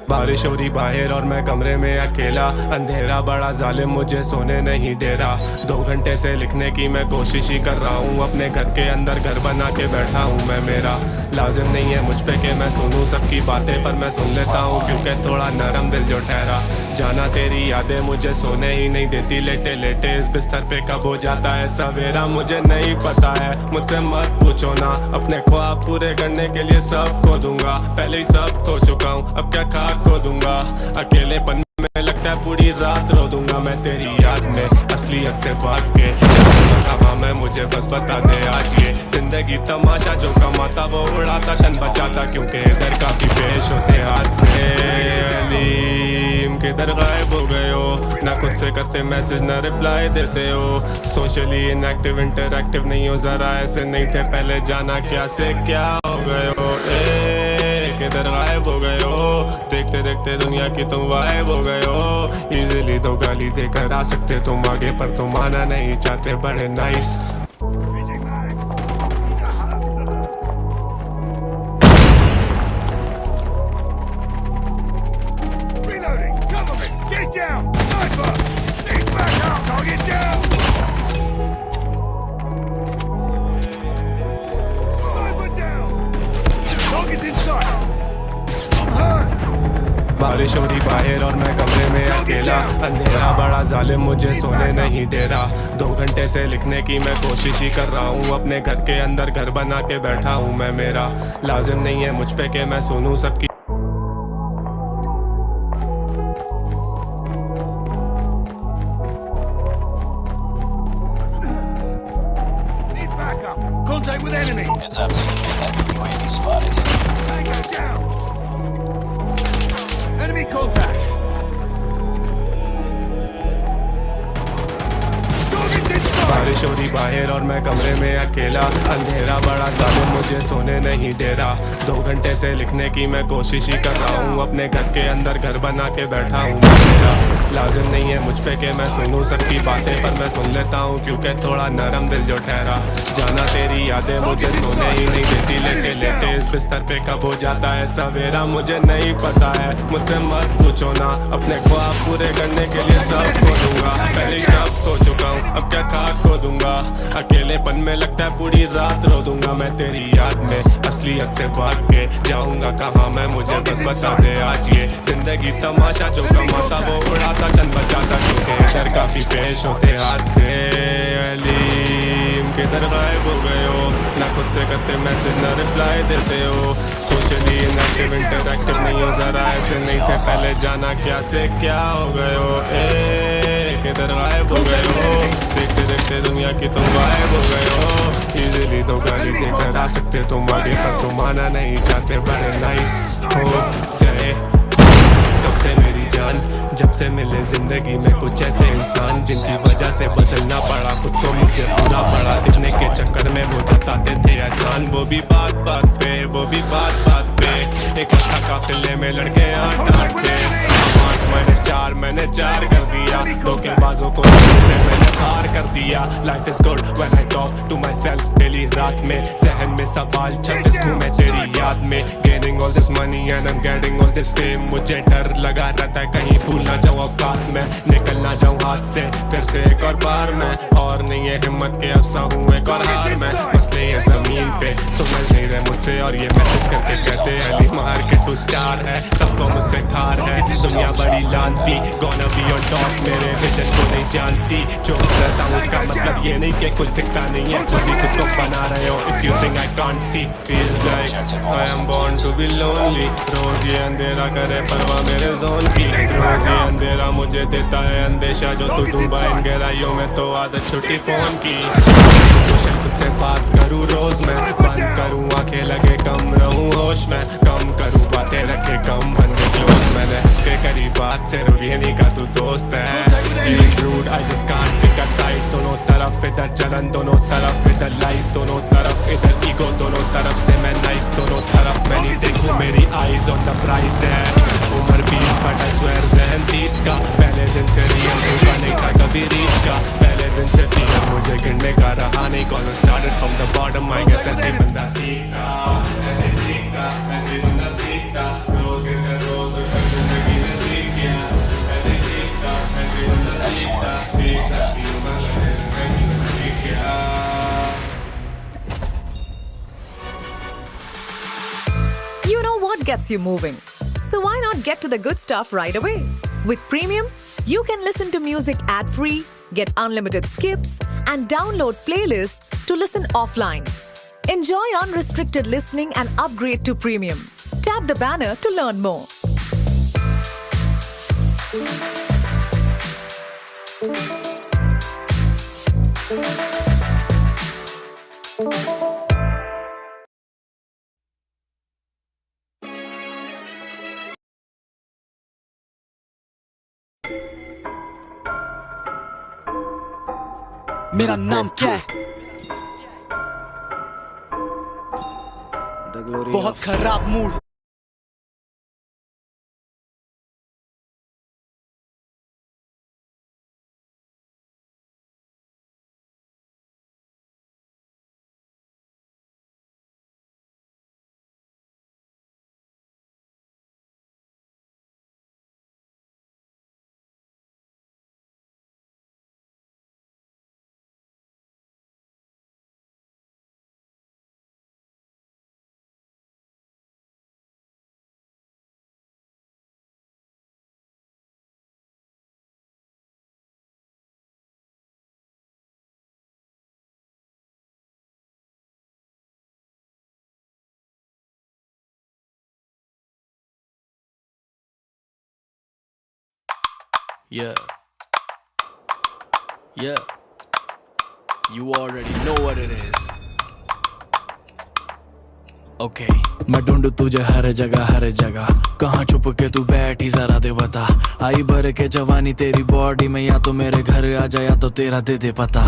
बारिश हो रही बाहर और मैं कमरे में अकेला, अंधेरा बड़ा जालिम मुझे सोने नहीं दे रहा। 2 घंटे से लिखने की मैं कोशिश ही कर रहा हूँ, अपने घर के अंदर घर बना के बैठा हूँ मैं। मेरा लाजिम नहीं है मुझ पे कि मैं सुनूं सबकी बातें, पर मैं सुन लेता हूँ क्योंकि थोड़ा नरम दिल जो ठहरा। जाना तेरी यादें मुझे सोने ही नहीं देती, लेटे लेटे इस बिस्तर पे कब हो जाता है सवेरा मुझे नहीं पता है। मुझसे मत पूछो ना, अपने ख्वाब पूरे करने के लिए सब खो दूंगा। पहले ही सब खो चुका हूँ, अब क्या खाक खो दूंगा। अकेलेपन में लगता है पूरी रात रो दूंगा मैं तेरी याद में, असलियत से भाग के कहाँ मैं मुझे बस बता दे आज। ये जिंदगी तमाशा, जो कमाता वो उड़ाता, तन बचाता क्योंकि इधर काफी पेश होते हाथ से। अलीम किधर गायब हो गए हो, ना खुद से करते मैसेज ना रिप्लाई देते हो। सोशली इनएक्टिव इंटरएक्टिव नहीं हो, जरा ऐसे नहीं थे पहले, जाना क्या से क्या हो गए हो। किधर गायब हो गए हो, देखते देखते दुनिया की तुम गायब हो गए हो। इजीली तो गाली देकर आ सकते तुम आगे, पर तुम आना नहीं चाहते, बड़े नाइस। बारिश हो रही बाहर और मैं कमरे में अकेला, अंधेरा बड़ा जालिम मुझे सोने नहीं दे रहा। 2 घंटे से लिखने की मैं कोशिश ही कर रहा हूँ, अपने घर के अंदर घर बना के बैठा हूँ मैं। मेरा लाजिम नहीं है मुझ पे कि मैं सुनूं सबकी। Contact with enemy. Heads up, enemy UAV spotted. Tango down. Enemy contact. बारिश हो रही बाहर और मैं कमरे में अकेला, अंधेरा बड़ा जालिम मुझे सोने नहीं दे रहा। 2 घंटे से लिखने की मैं कोशिश ही कर रहा हूँ, अपने घर के अंदर घर बना के बैठा हूँ। मेरा लाजिम नहीं है मुझ पे कि मैं सुनूं सबकी बातें, पर मैं सुन लेता हूँ क्योंकि थोड़ा नरम दिल जो ठहरा। जाना तेरी यादें मुझे सोने ही नहीं देती, लेटे लेटे इस बिस्तर पे कब हो जाता है सवेरा मुझे नहीं पता है। मुझसे मत पूछो ना, अपने ख्वाब पूरे करने के लिए सब खो दूंगा। पहले ही सब खो चुका हूँ, अब क्या खाक खो दूंगा। अकेलेपन में लगता है पूरी रात रो दूंगा मैं तेरी याद में, असलियत से भाग के जाऊंगा कहाँ मैं मुझे बस बता दे आज। ये जिंदगी तमाशा, जो कमाता वो उड़ाता, चंद बचाता क्योंकि इधर काफी पेश होते हाथ से। अलीम किधर गायब हो गए हो, ना खुद से करते मैसेज ना रिप्लाई देते हो। सोशली इनएक्टिव इंटरएक्टिव नहीं हो, जरा ऐसे नहीं थे पहले, जाना क्या से क्या हो गए हो। किधर गायब हो गए हो, देखते देखते दुनिया की तुम गायब हो गए हो। इजीली तो गाली देकर आ सकते तुम आगे, पर तुम आना नहीं चाहते, बड़े नाइस हो गए। तब से मेरी जान, जब से मिले जिंदगी में कुछ ऐसे इंसान, जिनकी वजह से बदलना पड़ा खुद को मुझे भूलना पड़ा। दिखने के चक्कर में वो जताते थे एहसान, वो भी बात बात पे, वो भी बात बात पे। एक अच्छा काफिले में लड़के 8 थे, 8 - 4 मैंने 4 कर दिया, धोखेबाजों को से मैंने हार कर दिया। Life is good when I talk to myself daily, रात में सहन में सवाल 36 घूमे तेरी याद में। Gaining all this money and I am getting all this fame, मुझे डर लगा रहता है कहीं भूल ना जाऊं औकात में, निकल ना जाऊं हाथ से फिर से एक और बार मैं। और नहीं है हिम्मत के अफसा हूँ एक और हार में, मसले ये जमीन पे समझ नहीं रहे मुझसे, और ये मैसेज करके कहते हैं अली मार के तू स्टार है, सबको मुझसे खार है दुनिया बड़ी लानती, gonna be on top मेरे विजन को नहीं जानती। जो करता हूँ उसका मतलब ये नहीं कि कुछ दिखता नहीं है, खुद ही खुद को बना रहे हो। If you think I can't see, feels like I am born to be lonely। रोज ये अंधेरा करे परवाह मेरे जोन की, रोज ये अंधेरा मुझे देता है अंदेशा, जो तू डूबा इन गहराइयों में तो आदत छुट्टी फोन की। सोशल खुद से बात करूँ रोज मैं, बंद करूँ आंखें लगे कम रहूँ होश में, कम करूँ बातें रखे कम बंदे क्लोज। मैंने इसके करीब बात सिर्फ ये नहीं का तू दोस्त है, रूड I just can't pick a side. दोनों तरफ इधर जलन, दोनों तरफ इधर लाइस, दोनों तरफ इधर ईगो, दोनों तरफ से मैं नाइस, दोनों तरफ मैं नहीं देखूं मेरी आईज ऑन द प्राइस है। उम्र 20 बट आई स्वेयर ज़हन 30 का, पहले दिन से रियल हुआ नहीं था कभी रीच का, पहले दिन से फील मुझे गिरने का रहा नहीं, call started from the bottom I guess ऐसे बंदा सीखता, ऐसे सीखता, ऐसे बंदा सीखता, रोज गिर रोज जिंदगी में सीख गया, ऐसे सीखता, ऐसे बंदा सीखता, सीखता उम्र लगे जिंदगी में सीख गया। You know what gets you moving. So why not get to the good stuff right away? With Premium, you can listen to music ad-free, get unlimited skips, and download playlists to listen offline. Enjoy unrestricted listening and upgrade to Premium. Tap the banner to learn more. मेरा नाम क्या है? बहुत खराब mood. Yeah. Yeah. You already know what it is. Okay. मैं ढूंढू तुझे हर जगह, कहाँ छुप के तू बैठी जरा दे बता। आई भर के जवानी तेरी बॉडी में, या तो मेरे घर आ जा या तो तेरा दे दे पता।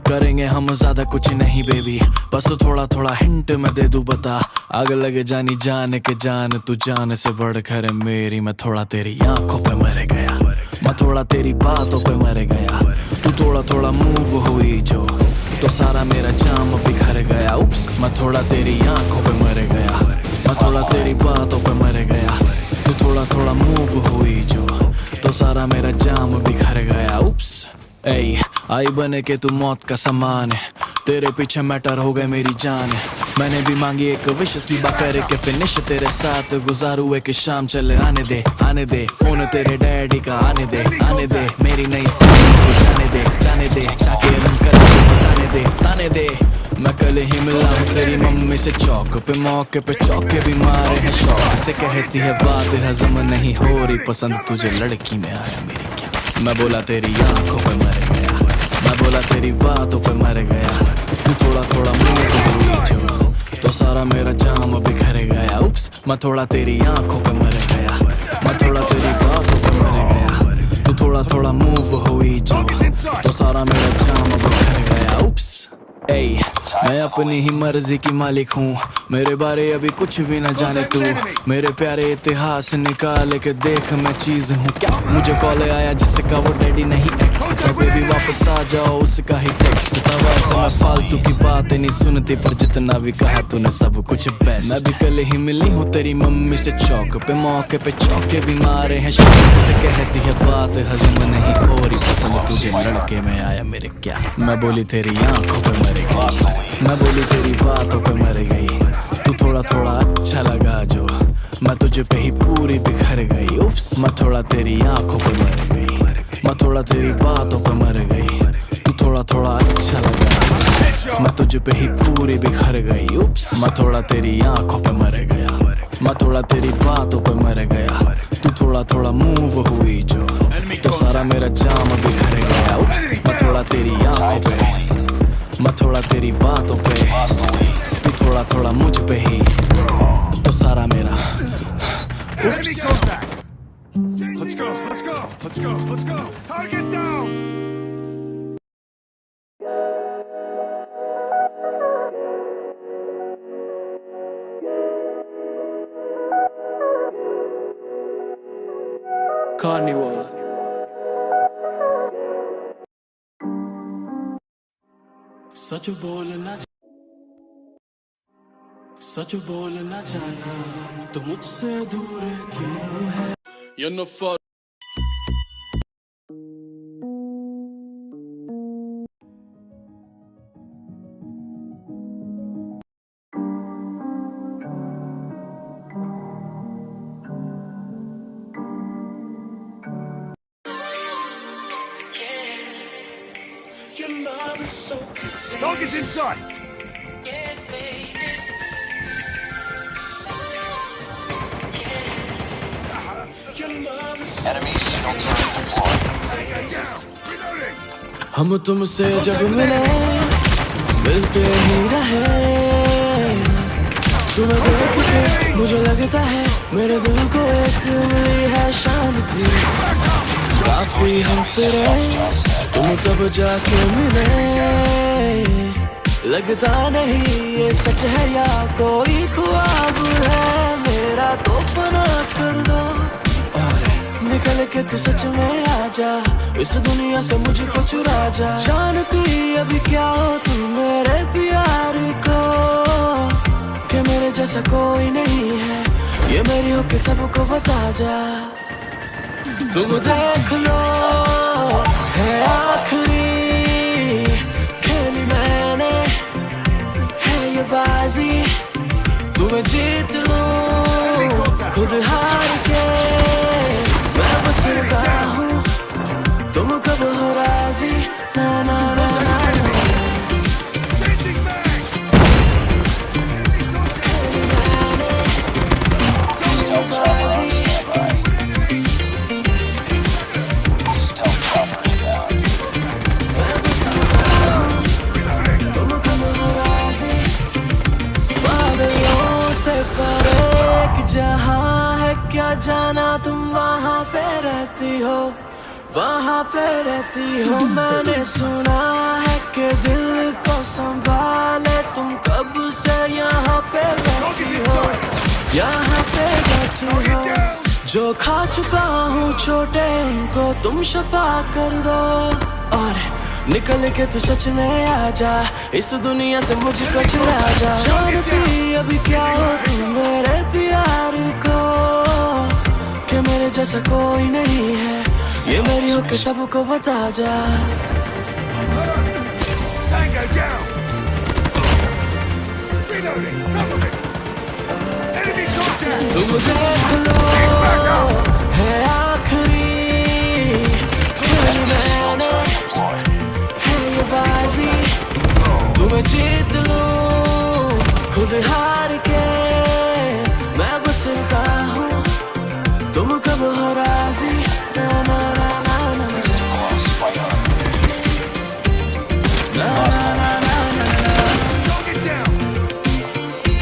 करेंगे हम ज्यादा कुछ नहीं बेबी, बस थोड़ा थोड़ा हिंट मैं दे दूं बता। आग लगे जानी जान के जान, तू जान से बढ़ कर मेरी, मैं थोड़ा तेरी आंखों पे मर गया, मैं थोड़ा तेरी बातों पे मर गया। तू थोड़ा थोड़ा मूव हुई जो, तो सारा मेरा जाम बिखर गया। उप्स, मैं थोड़ा तेरी आंखों पे मर गया, मैं थोड़ा तेरी बातों पे मर गया। तू थोड़ा थोड़ा मूव हुई जो, तो सारा मेरा जाम बिखर गया। उप्स, ऐ आई बने के तू मौत का समान है, तेरे पीछे मैटर हो गए मेरी जान। मैंने भी मांगी एक विश, सीबा करे के फिनिश, तेरे साथ गुजारू एक शाम। चले आने दे फोन तेरे डैडी का, आने दे मेरी नई साड़ी को जाने दे जाके अंकल को बताने दे। मैं कल ही मिला हूँ तेरी मम्मी से चौक पे, मौके पे चौके भी मारे हैं शौक से। कहती है बात हजम नहीं हो रही, पसंद तुझे लड़की में आया मेरी क्या। मैं बोला तेरी आंखों पे मर गया, मैं बोला तेरी बातों पे मर गया। तू थोड़ा थोड़ा मूव हुई जो, तो सारा मेरा जाम बिखर गया। उप्स, मैं थोड़ा तेरी आंखों पे मर गया, मैं थोड़ा तेरी बातों पे मर गया। तू थोड़ा थोड़ा मूव हुई जो, तो सारा मेरा जाम बिखर गया। उप्स, ऐ मैं अपनी ही मर्जी की मालिक हूँ, मेरे बारे अभी कुछ भी न जाने तू। मेरे प्यारे इतिहास निकाल के देख, मैं चीज हूँ क्या। मुझे कॉल आया जिसका वो डैडी नहीं एक्स था, बेबी वापस आ जाओ उसका ही टेक्स्ट था। वैसे मैं फालतू की बातें नहीं सुनती, पर जितना भी कहा तूने सब कुछ बेस्ट। मैं भी कल ही मिली हूँ तेरी मम्मी से चौक पे, मौके पे चौके भी मारे हैं। शौक से कहती है बात हजम नहीं हो रही, पसंद तुझे लड़के में आया मेरे क्या। मैं बोली तेरी आंखों पे मर गई, मैं बोली तेरी बातों पे मर गई। तू थोड़ा थोड़ा अच्छा लगा जो, मैं तुझे पे ही पूरी बिखर गई। उप्स, मैं थोड़ा तेरी आंखों पे मर गई, मैं थोड़ा तेरी बातों पे मर गई। तू थोड़ा थोड़ा अच्छा लगा, मैं तुझे पे ही पूरी बिखर गई। उप्स, मैं थोड़ा तेरी आंखों पे मर गया, मैं थोड़ा तेरी बातों पे मर गया। तू थोड़ा थोड़ा मूव हुई जो, तो सारा मेरा जाम बिखर गया। उप्स, मैं थोड़ा तेरी आंखों पे, मैं थोड़ा तेरी बातों पे, तू थोड़ा थोड़ा मुझ पे ही, तो सारा मेरा Enemy contact. Let's go. Let's go. Let's go. Let's go. Target down. Carnival. सच बोलना, सच बोलना जाना, तो मुझसे दूर क्यों है। You're not far. Target's inside. Enemy signal turret deployed. Reloading. हम तुमसे जब मिले मिलते ही रहे, तुम्हें देख के मुझे लगता है मेरे दिल को एक मिली है शांति। काफी हम फिरे तुम तब जाके मिले, लगता नहीं ये सच है या कोई ख्वाब है मेरा। तो फना कर दो और निकल के तू सच में आ जा, इस दुनिया से मुझको चुरा जा। जानती अभी क्या हो तुम मेरे प्यार को, कि मेरे जैसा कोई नहीं है, ये मेरी हो के सबको बता जा। तुम देख लो है आखिरी खेली मैंने, है ये बाजी तुम्हें जीत लूं खुद हार के। मैं बस रुका हूँ, तुम कब हो राजी, ना ना ना ना। Changing mag. खेली मैंने, Stealth chopper on standby. Stealth chopper inbound. मैं बस रुका हूँ, तुम कब हो राजी। बादलों से परे एक जहां है, क्या जाना तुम वहाँ पे रहती हो, वहाँ पे रहती हो। मैंने सुना है कि दिल को संभाले तुम कब से यहाँ पे बैठी हो, यहाँ पे बैठी हो। जो खा चुका हूँ छोटे उनको तुम शफा कर दो, और निकल के तू सच में आ जा, इस दुनिया से मुझको चुरा जा। जानती अभी क्या हो तुम मेरे प्यार को, कि मेरे जैसा कोई नहीं है, ये मेरी हो के सबको बता जा। Tango down. Reloading. Cover me. Enemy contact. तुम देख लो है आखिरी खेल मैंने, है ये बाजी तुम्हें जीत लूं खुद हार के। मैं बस रुका हूँ, तुम कब हो राजी, ना ना ना ना ना ना। Close, fight on. ना ना ना ना ना ना। Target down.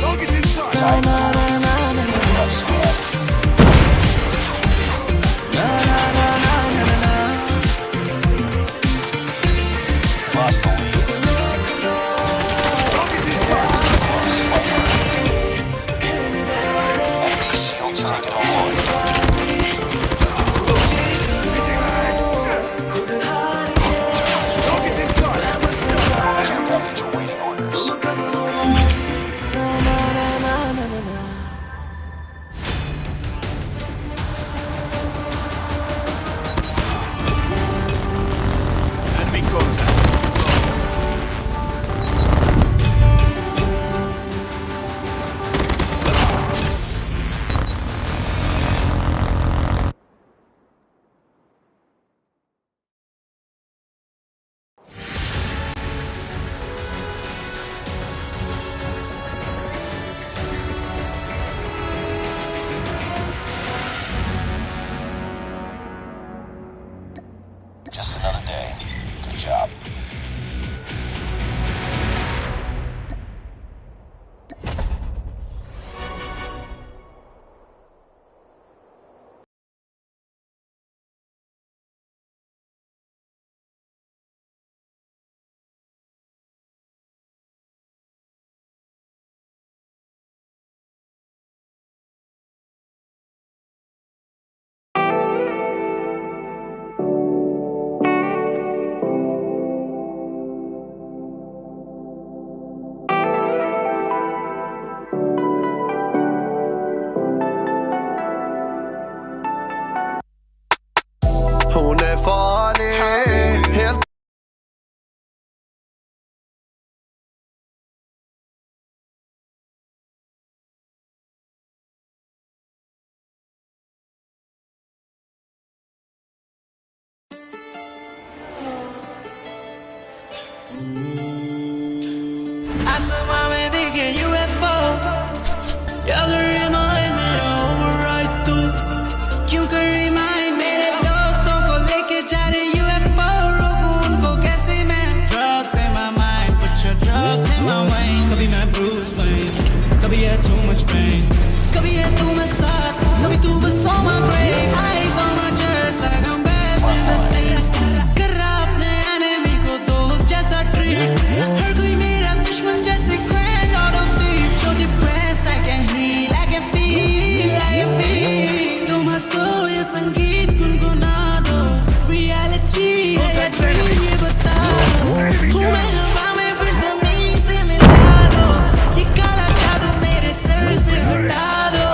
Target's inside. ना ना ना ना ना ना। Rep squad. ना ना ना ना ना ना। Lost the lead. आसमां में दिखे UFO अगर रिमाइंड मेरा ओवरराइड तू क्यों कर रिमाइंड मेरे दोस्तों को लेके जा रहे UFO रोकूं उनको कैसे मैं drugs in my mind put your drugs in my vein कभी मैं Bruce Wayne कभी है too much pain कभी है तू मैं साथ कभी तू बस on my grave eyes on my chest like I'm best in the scene कर रहा अपने enemy को दोस्त जैसा treat हर कोई मेरा दुश्मन जैसे grand out of thief so depressed I can heal I can feel तुम हंसो ये संगीत गुनगुना दो reality है या dream ये बता दो हूँ मैं हवा में फिर ज़मीन से मिला दो ये काला जादू मेरे सर से हटा दो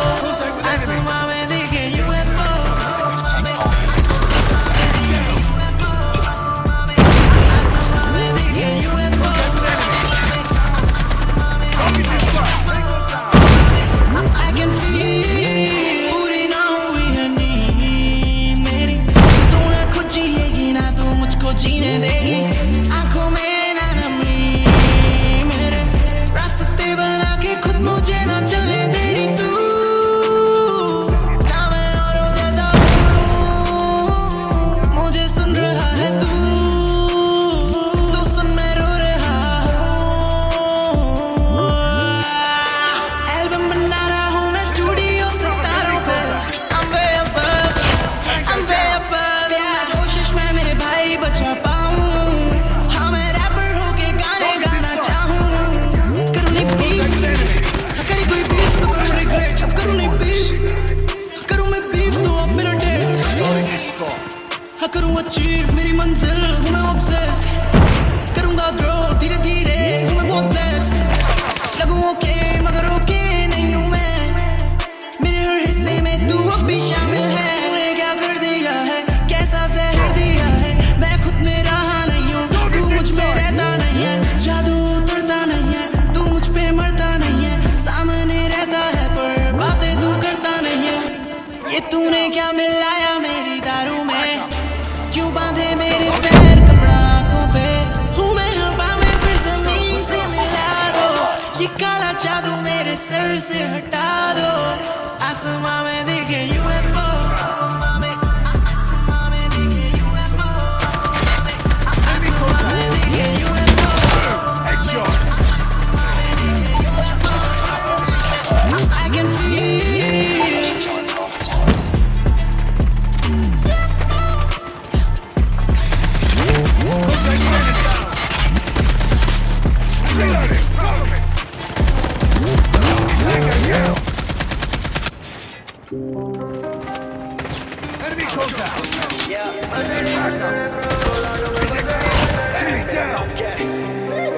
आसमां में दिखे UFO आसमां में दिखे UFO I can feel पूरी ना हुई है नींद मेरी तू ना खुद जिएगी ना तू मुझको जीने देगी आंखों में ना नमी मेरे रास्ते बना के खुद मुझे ना चलने देगी तू ना मैं औरों जैसा हूँ मुझे सुन रहा है तू सुन मैं रो रहा हूँ एल्बम बना रहा हूँ मैं स्टूडियो सितारों पे I'm way above मैं कोशिश में मेरे भाई बचा पाऊँ हाँ मैं रैपर होके गाने गाना चाहूँ करूँ नहीं बीफ करी कोई बीफ तो करूँ रिग्रेट अब करूँ नहीं बीफ करूँ मैं बीफ तो अब मेरा डेट हाँ करूँ अचीव मेरी मंजिल हूँ मैं obsessed करूँगा ग्रो धीरे धीरे हूँ मैं बहुत बेस्ट लगूँ ओके मगर ओके नहीं हूँ मैं मेरे हर हिस्से में तू अब भी शामिल है तूने क्या कर दिया है कैसा जहर दिया है मैं खुद में रहा नहीं हूँ तू मुझ में रहता नहीं है जादू उतरता नहीं है तू मुझ पे मरता नहीं है सामने रहता है पर बातें तू करता नहीं है ये तूने क्या मिलाया मेरी दारू में क्यों बांधे मेरे पैर कपड़ा आंखों पे हूँ मैं हवा में फिर ज़मीन से मिला दो ये काला जादू मेरे सर से हटा दो आसमां में दिखे UFO आसमां में दिखे UFO आसमां में दिखे UFO Headshot. I can feel Reloading. Follow me. Tango down. Enemy contact. Enemy backup. Enemy down.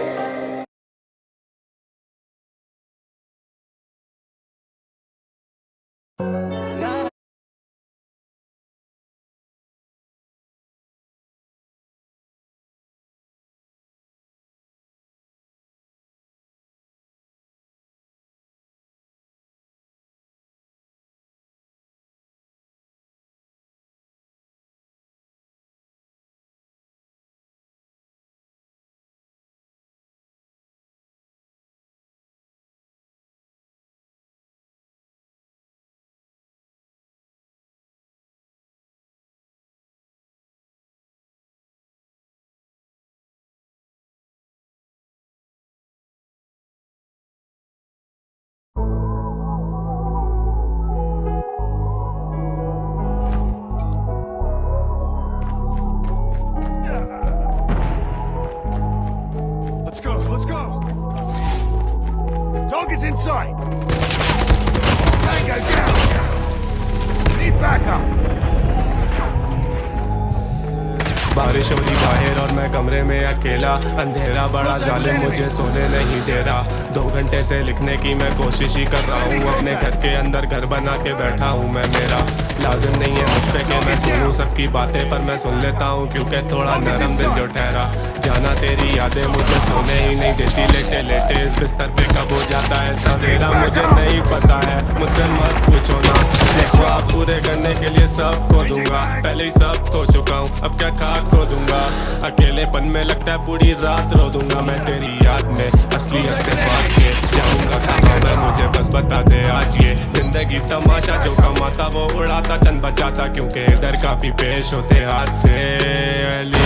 Let's go. Target's in sight. Tango down. Need backup. बारिश हो रही बाहर और मैं कमरे में अकेला अंधेरा बड़ा जालिम मुझे सोने नहीं दे रहा 2 घंटे से लिखने की मैं कोशिश ही कर रहा हूँ अपने घर के अंदर घर बना के बैठा हूँ मैं मेरा लाजिम नहीं है मुझ पे कि मैं सुनूं सबकी बातें पर मैं सुन लेता हूँ क्योंकि थोड़ा नरम दिल जो ठहरा जाना तेरी यादें मुझे सोने ही नहीं देती लेटे लेटे इस बिस्तर पे कब हो जाता है सवेरा मुझे नहीं पता है मुझसे मत पूछो ना ख्वाब पूरे करने के लिए सब खो दूंगा पहले ही सब खो चुका हूँ अब क्या खा खो दूंगा। अकेलेपन में लगता है पूरी रात रो दूंगा मैं तेरी याद में, असलियत से भाग के जाऊंगा कहाँ मैं, मुझे बस बता दे आज ये जिंदगी तमाशा, जो कमाता वो उड़ाता चंद बचाता, क्योंकि इधर काफी पेश होते हाथ से। अली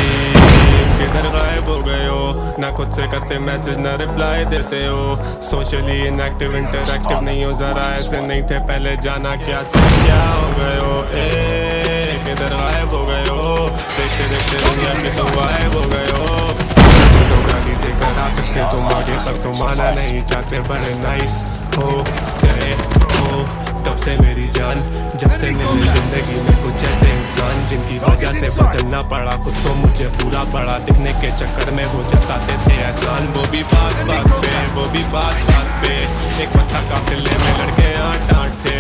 किधर गायब हो गए हो, ना खुद से करते मैसेज ना रिप्लाई देते हो, सोशली इनएक्टिव इंटरएक्टिव नहीं हो, जरा ऐसे नहीं थे पहले, जाना क्या से क्या हो गए हो। किधर गायब हो गए हो, देखते देखते दुनिया में तो गायब हो गए हो। गाली देकर आ सकते तुम आगे पर तुम आना नहीं चाहते, बड़े नाइस हो गए हो तब से मेरी जान, जब से मिली जिंदगी में कुछ ऐसे इंसान जिनकी वजह से बदलना पड़ा खुद को, मुझे पूरा बड़ा दिखने के चक्कर में वो जताते थे एहसान, वो भी बात बात पे, वो भी बात बात पे। एक पत्ता काफिले में लड़के 8-8 थे,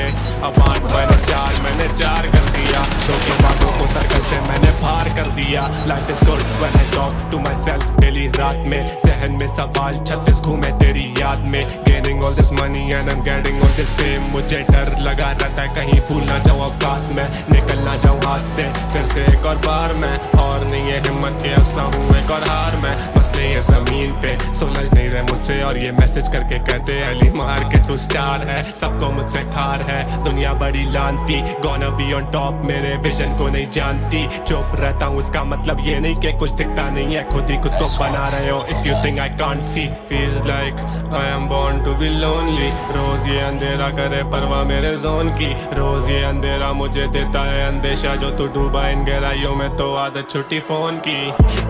अब 8-4 मैंने 4 कर दिया, धोखेबाजों को सर्कल से मैंने पार कर दिया। Life is good when I talk to myself daily रात में, सहन में सवाल 36 घूमे तेरी याद में, gaining all this money and I am getting all this fame, मुझे डर लगा रहता है कहीं भूल ना जाऊँ औकात में, निकल ना जाऊँ हाथ से फिर से एक और बार मैं, और नहीं है हिम्मत के अफसा हूँ एक और हार मैं, मसले ये जमीन पे सुलझ नहीं रहे मुझसे, और ये मैसेज करके कहते अली मार के तू स्टार है, सबको मुझसे खार है दुनिया बड़ी लानती, गोना बी ऑन टॉप मेरे विजन को नहीं जानती, चुप रहता हूँ इसका मतलब ये नहीं कि कुछ दिखता नहीं है, खुद ही खुद को बना रहे हो। If you think I can't see feels like I am born to be lonely, रोज ये अंधेरा करे परवाह मेरे जोन की, रोज ये अंधेरा मुझे देता है अंदेशा, जो तू डूबा इन गहराइयों में तो आदत छुट्टी फोन की,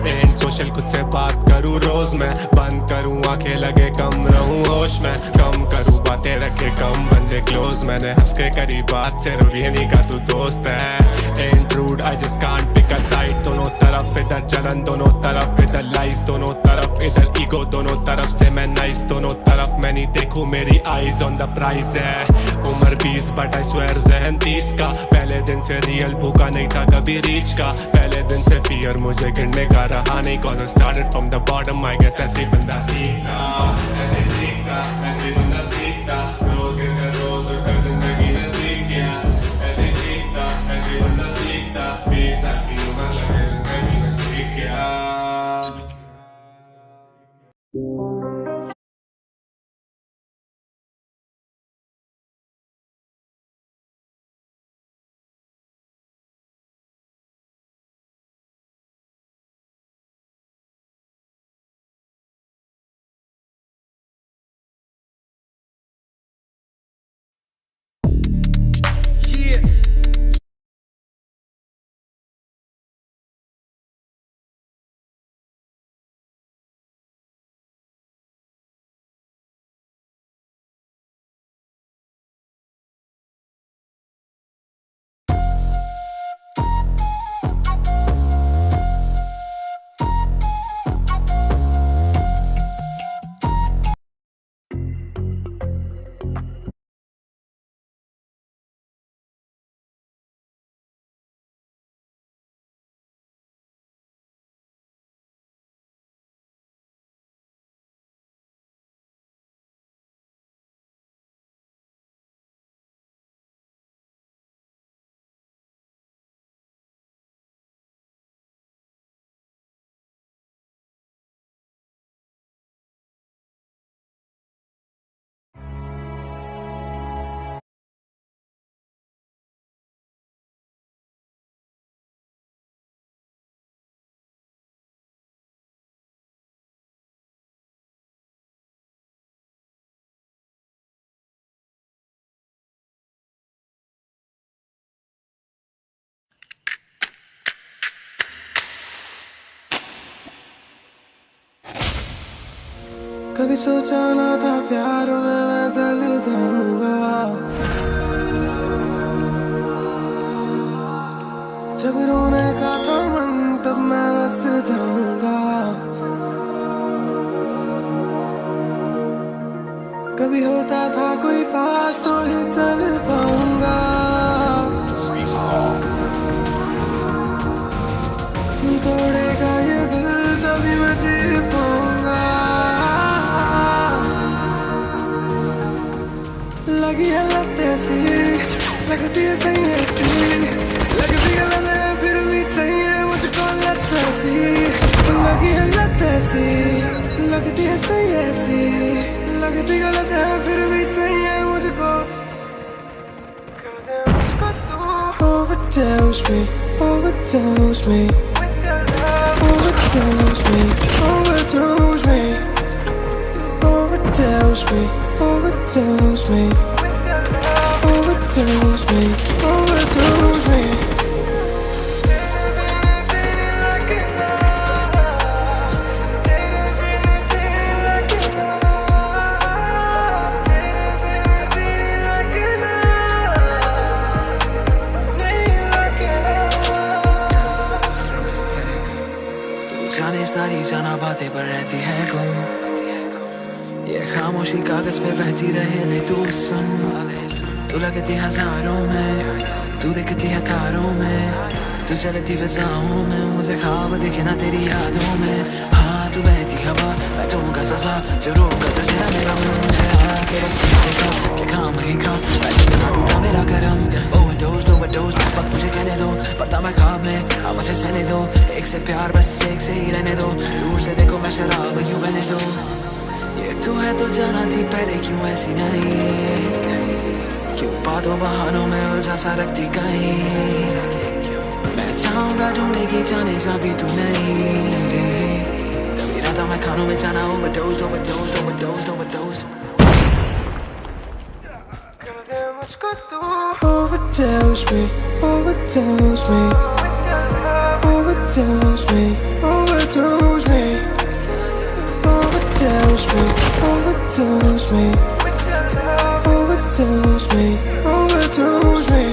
एंड सोशल खुद से बात करूँ रोज मैं, बंद करूँ आंखें लगे कम रहूँ होश में, कम करूँ बातें रखे कम बंदे क्लोज, मैंने हंस के करी बात से ये नहीं का तू दोस्त है, एंड रूड I just can't pick a side, दोनों तरफ इधर जलन दोनों तरफ इधर लाइस, दोनों तरफ इधर ईगो दोनों तरफ से मैं नाइस, दोनों तरफ मैं नहीं देखूं मेरी आईज ऑन द प्राइज है, उम्र 20 बट आई स्वेयर जहन 30 का, पहले दिन से रियल भूखा नहीं था कभी रीच का, पहले दिन से फियर मुझे गिरने का रहा नहीं, cause I started from the bottom, I guess ऐसे बंदा सीखता, ऐसे सीखता, ऐसे बंदा सीखता, रोज गिर रोज उठकर जिंदगी में सीख गया, ऐसे सीखता, ऐसे बंदा सीखता, 20 साल की उम्र लगे जिंदगी में सीख गया। कभी सोचा ना था प्यार में मैं जल जाऊंगा, जब रोने का था मन तब मैं हंस जाऊंगा, कभी होता था कोई पास तो ही चल पाऊंगा, तू तोड़ेगा ये दिल तभी मैं जी पाऊंगा, लगी है लत ऐसी लगती है सही ऐसी, लगती है लत है फिर भी चाहिए मुझको लत तैसी लगी है लत ऐसी, लगती है सही ऐसी, लगती गलत है फिर भी चाहिए मुझको। Overdose me, overdose me, overdose me, overdose me, overdose me, overdose me, overdose me, overdose me. जाने सारी जाना बातें पर रहती है गुम, ये खामोशी कागज पे बहती रहे ले तू सुन। तू लगती हजारों में, तू दिखती है तारों में, तू चलती फिजाओं में, मुझे ख्वाब दिखे ना तेरी यादों में। हाँ तू बहती हवा, मैं तुमका सजा जो रोका तुझे ना मेरा मन, मुझे आके बस देखा कि काम ही काम, ऐसे तना टूटा मेरा करम। ओवरडोज ओवरडोज फक मुझे कहने दो, पता मैं ख्वाब में अब मुझे सहने दो, एक से प्यार बस एक से ही रहने दो, दूर से देखो मैं शराब यूं बहने दो। ये तू है तो जाना थी पहले क्यों ऐसी नहीं, क्यों बातों बहानों में उलझा सा रखती कहीं। मैं चाहूंगा ढूंढने की जाने जा भी तू नहीं, तभी रहता मैं खानों में जाना। Overdose overdose overdose overdose Overdose me, overdose me, overdose me, overdose me, overdose me, overdose me, overdose me, overdose me.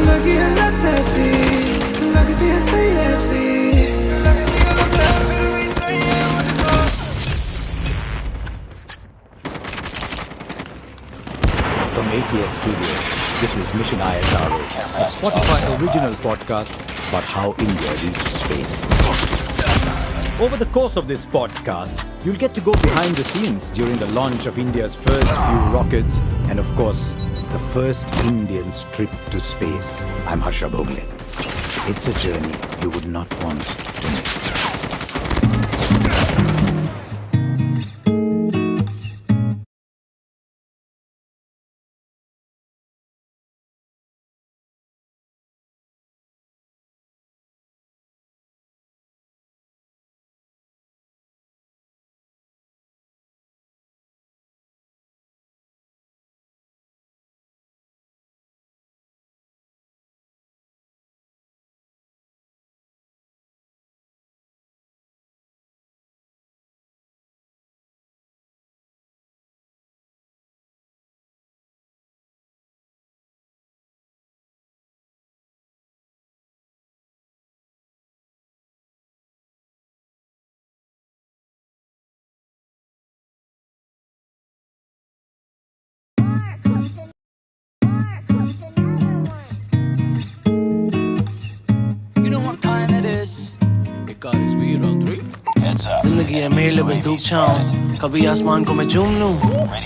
लगी है लत ऐसी, लगती है सही ऐसी, लगती गलत है फिर भी चाहिए मुझको। From ATS Studios, this is Mission ISRO, a Spotify original podcast about how India reached space. Over the course of this podcast, you'll get to go behind the scenes during the launch of India's first few rockets and, of course, the first Indian's trip to space. I'm Harsha Bhogle. It's a journey you would not want to miss. जिंदगी है मेरे लिए बस धूप छाऊं, कभी आसमान को मैं चूम लूं,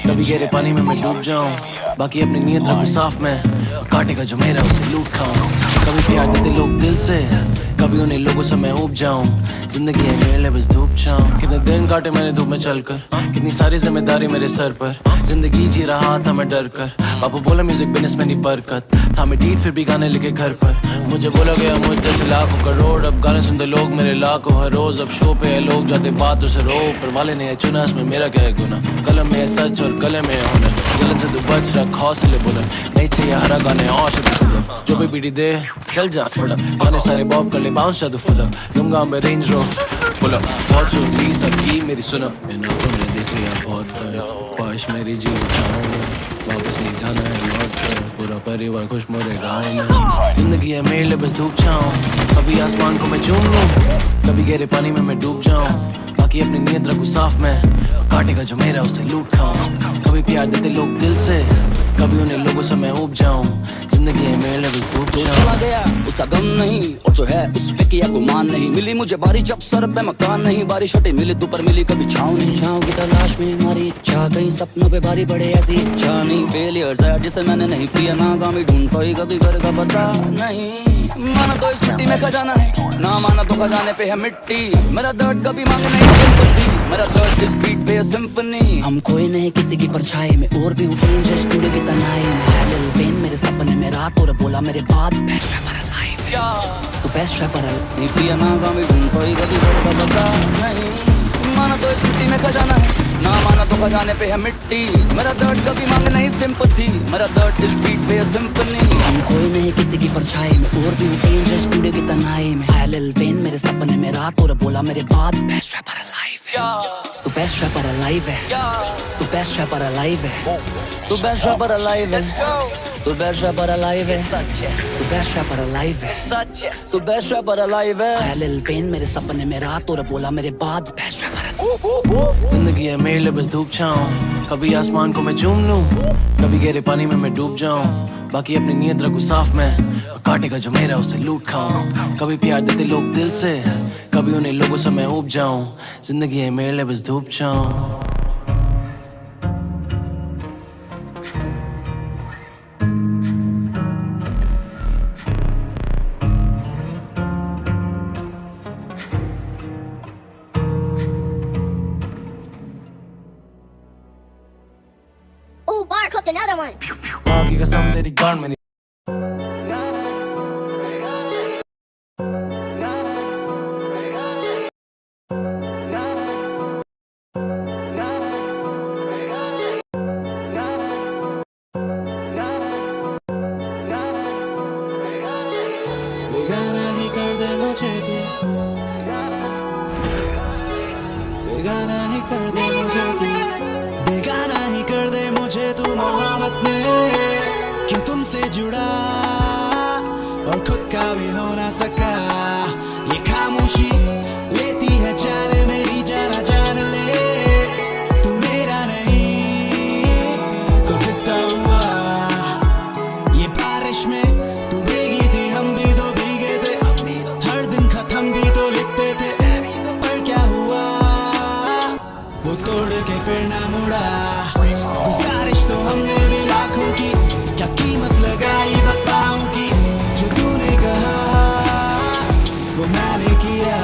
कभी गहरे पानी में मैं डूब जाऊं, बाकी अपनी नीयत रखूं साफ मैं, काटेगा जो मेरा उसे लूट खाऊं। कभी प्यार देते लोग दिल से, कभी उन्हें लोगों से मैं ऊब जाऊं। जिंदगी है मेरे लिए बस धूप छाऊं, कितने दिन काटे मैंने धूप में चलकर, कितनी सारी जिम्मेदारी मेरे सर पर, जिंदगी जी रहा था मैं डर कर। बापू बोला म्यूजिक बिजनेस में नहीं बरकत, था मैं डीट फिर भी गाने लिखे घर पर। मुझे बोला गया मुझ जैसे लाखों करोड़, अब गाने सुनते लोग मेरे लाखों हर रोज। अब शो पे है लोग जाते बातों से रो, पर वाले ने चुना इसमें मेरा क्या है गुना। कलम में है सच और गले में है हुनर, गलत से तू बच रख हौसले बुलंद, नहीं चाहिए हरा गाने और जो भी बीड़ी दे चल जा फुड़ा, गाने सारे बॉब कर ले बाउंस जा तू फुदा, लूंगा मैं रेंज रोवर पुल अप, बहुत सुन ली सबकी मेरी सुनो। तुमने देख लिया बहुत ख्वाहिश मेरी जी उठाऊं, वापस नहीं जाना है लौट कर, पूरा परिवार खुश मोरे गाँव में। जिंदगी है मेरे लिए बस धूप छाऊं, कभी आसमान को मैं चूम लूं, कभी गहरे पानी में मैं डूब जाऊं, बाकी अपनी नीयत रखूं साफ मैं, काटेगा जो मेरा उसे लूट खाऊं। कभी प्यार देते लोग दिल से, कभी उन्हें लोगों से मैं उब जाऊं। जिंदगी है मेरे बस धूप चला गया उसका गम नहीं, और जो है उस पे किया गुमान नहीं। मिली मुझे बारिश जब सर पे मकान नहीं, बारिश हटे मिली दोपहर मिली कभी छाँव नहीं। छाँव की तलाश में हमारी इच्छा, कहीं सपनों पे भारी पड़े ऐसी इच्छा नहीं। फेलियर्स है जिसे मैंने नहीं पिया, नाकामी ढूंढ पाई कभी घर का पता नहीं। माना तो इस मिट्टी में खजाना है, ना माना तो खजाने पे है मिट्टी। मेरा दर्द कभी मांगे नहीं सिंपैथी, मेरा दर्द इस बीट पे है सिम्फनी। हम खोए नहीं किसी की परछाई में, और भी उठे जस्ट टूटे की तनाई में। लिल वेन मेरे सपने में रात, और बोला मेरे बाद बेस्ट रैपर अलाइव है, तो बेस्ट रैपर नहीं पिया नाकामी ढूंढ पाई कभी घर का पता नहीं। माना तो इस मिट्टी में खजाना है, ना माना तो खजाने पे है मिट्टी। मेरा दर्द कभी मांगे नहीं सिंपैथी, मेरा दर्द इस बीट पे है सिम्फनी। हम कोई नहीं किसी की परछाई में, और भी उठे जस्ट टूटे की तनाई में। लिल वेन मेरे सपने में रात, और बोला मेरे बाद बेस्ट रैपर अलाइव है, तो बेस्ट रैपर अलाइव है, तो बेस्ट रैपर अलाइव है, तो बेस्ट रैपर अलाइव है, तो बेस्ट रैपर अलाइव है, तो बेस्ट रैपर अलाइव है, तो बेस्ट रैपर अलाइव है। लिल वेन मेरे सपने में रात, और बोला मेरे बाद बेस्ट रैपर। जिंदगी है मेरे लिए बस धूप छाऊं, कभी आसमान को मैं चूम लूं, कभी गहरे पानी में मैं डूब जाऊं। बाकी अपनी नीयत रखूं साफ मैं, काटेगा जो मेरा उसे लूट खाऊं। कभी प्यार देते लोग दिल से, कभी उन्हें लोगों से मैं उब जाऊं। जिंदगी है मेरे लिए बस धूप छाऊं। Oh, bar cooked another one. बाकी कसम तेरी गांड में नहीं। बेगाना ही कर दे मुझे तू, बेगाना ही कर दे मुझे तू, बेगाना ही कर दे मुझे तू मोहब्बत में। क्यों तुमसे जुड़ा और खुद का भी हो ना सका, ये खामोशी लेती है जान मेरी, जाना जान ले। तू मेरा नहीं तो किसका हुआ, ये बारिश में तू भीगी थी हम भी तो भीगे थे, हर दिन खत्म भी तो लिखते थे। पर क्या हुआ वो तोड़ के फिर ना मुड़ा, गुजारिश तो हमने भी लाखों की, क्या कीमत लगाई बताऊं की। जो तूने कहा वो मैंने किया,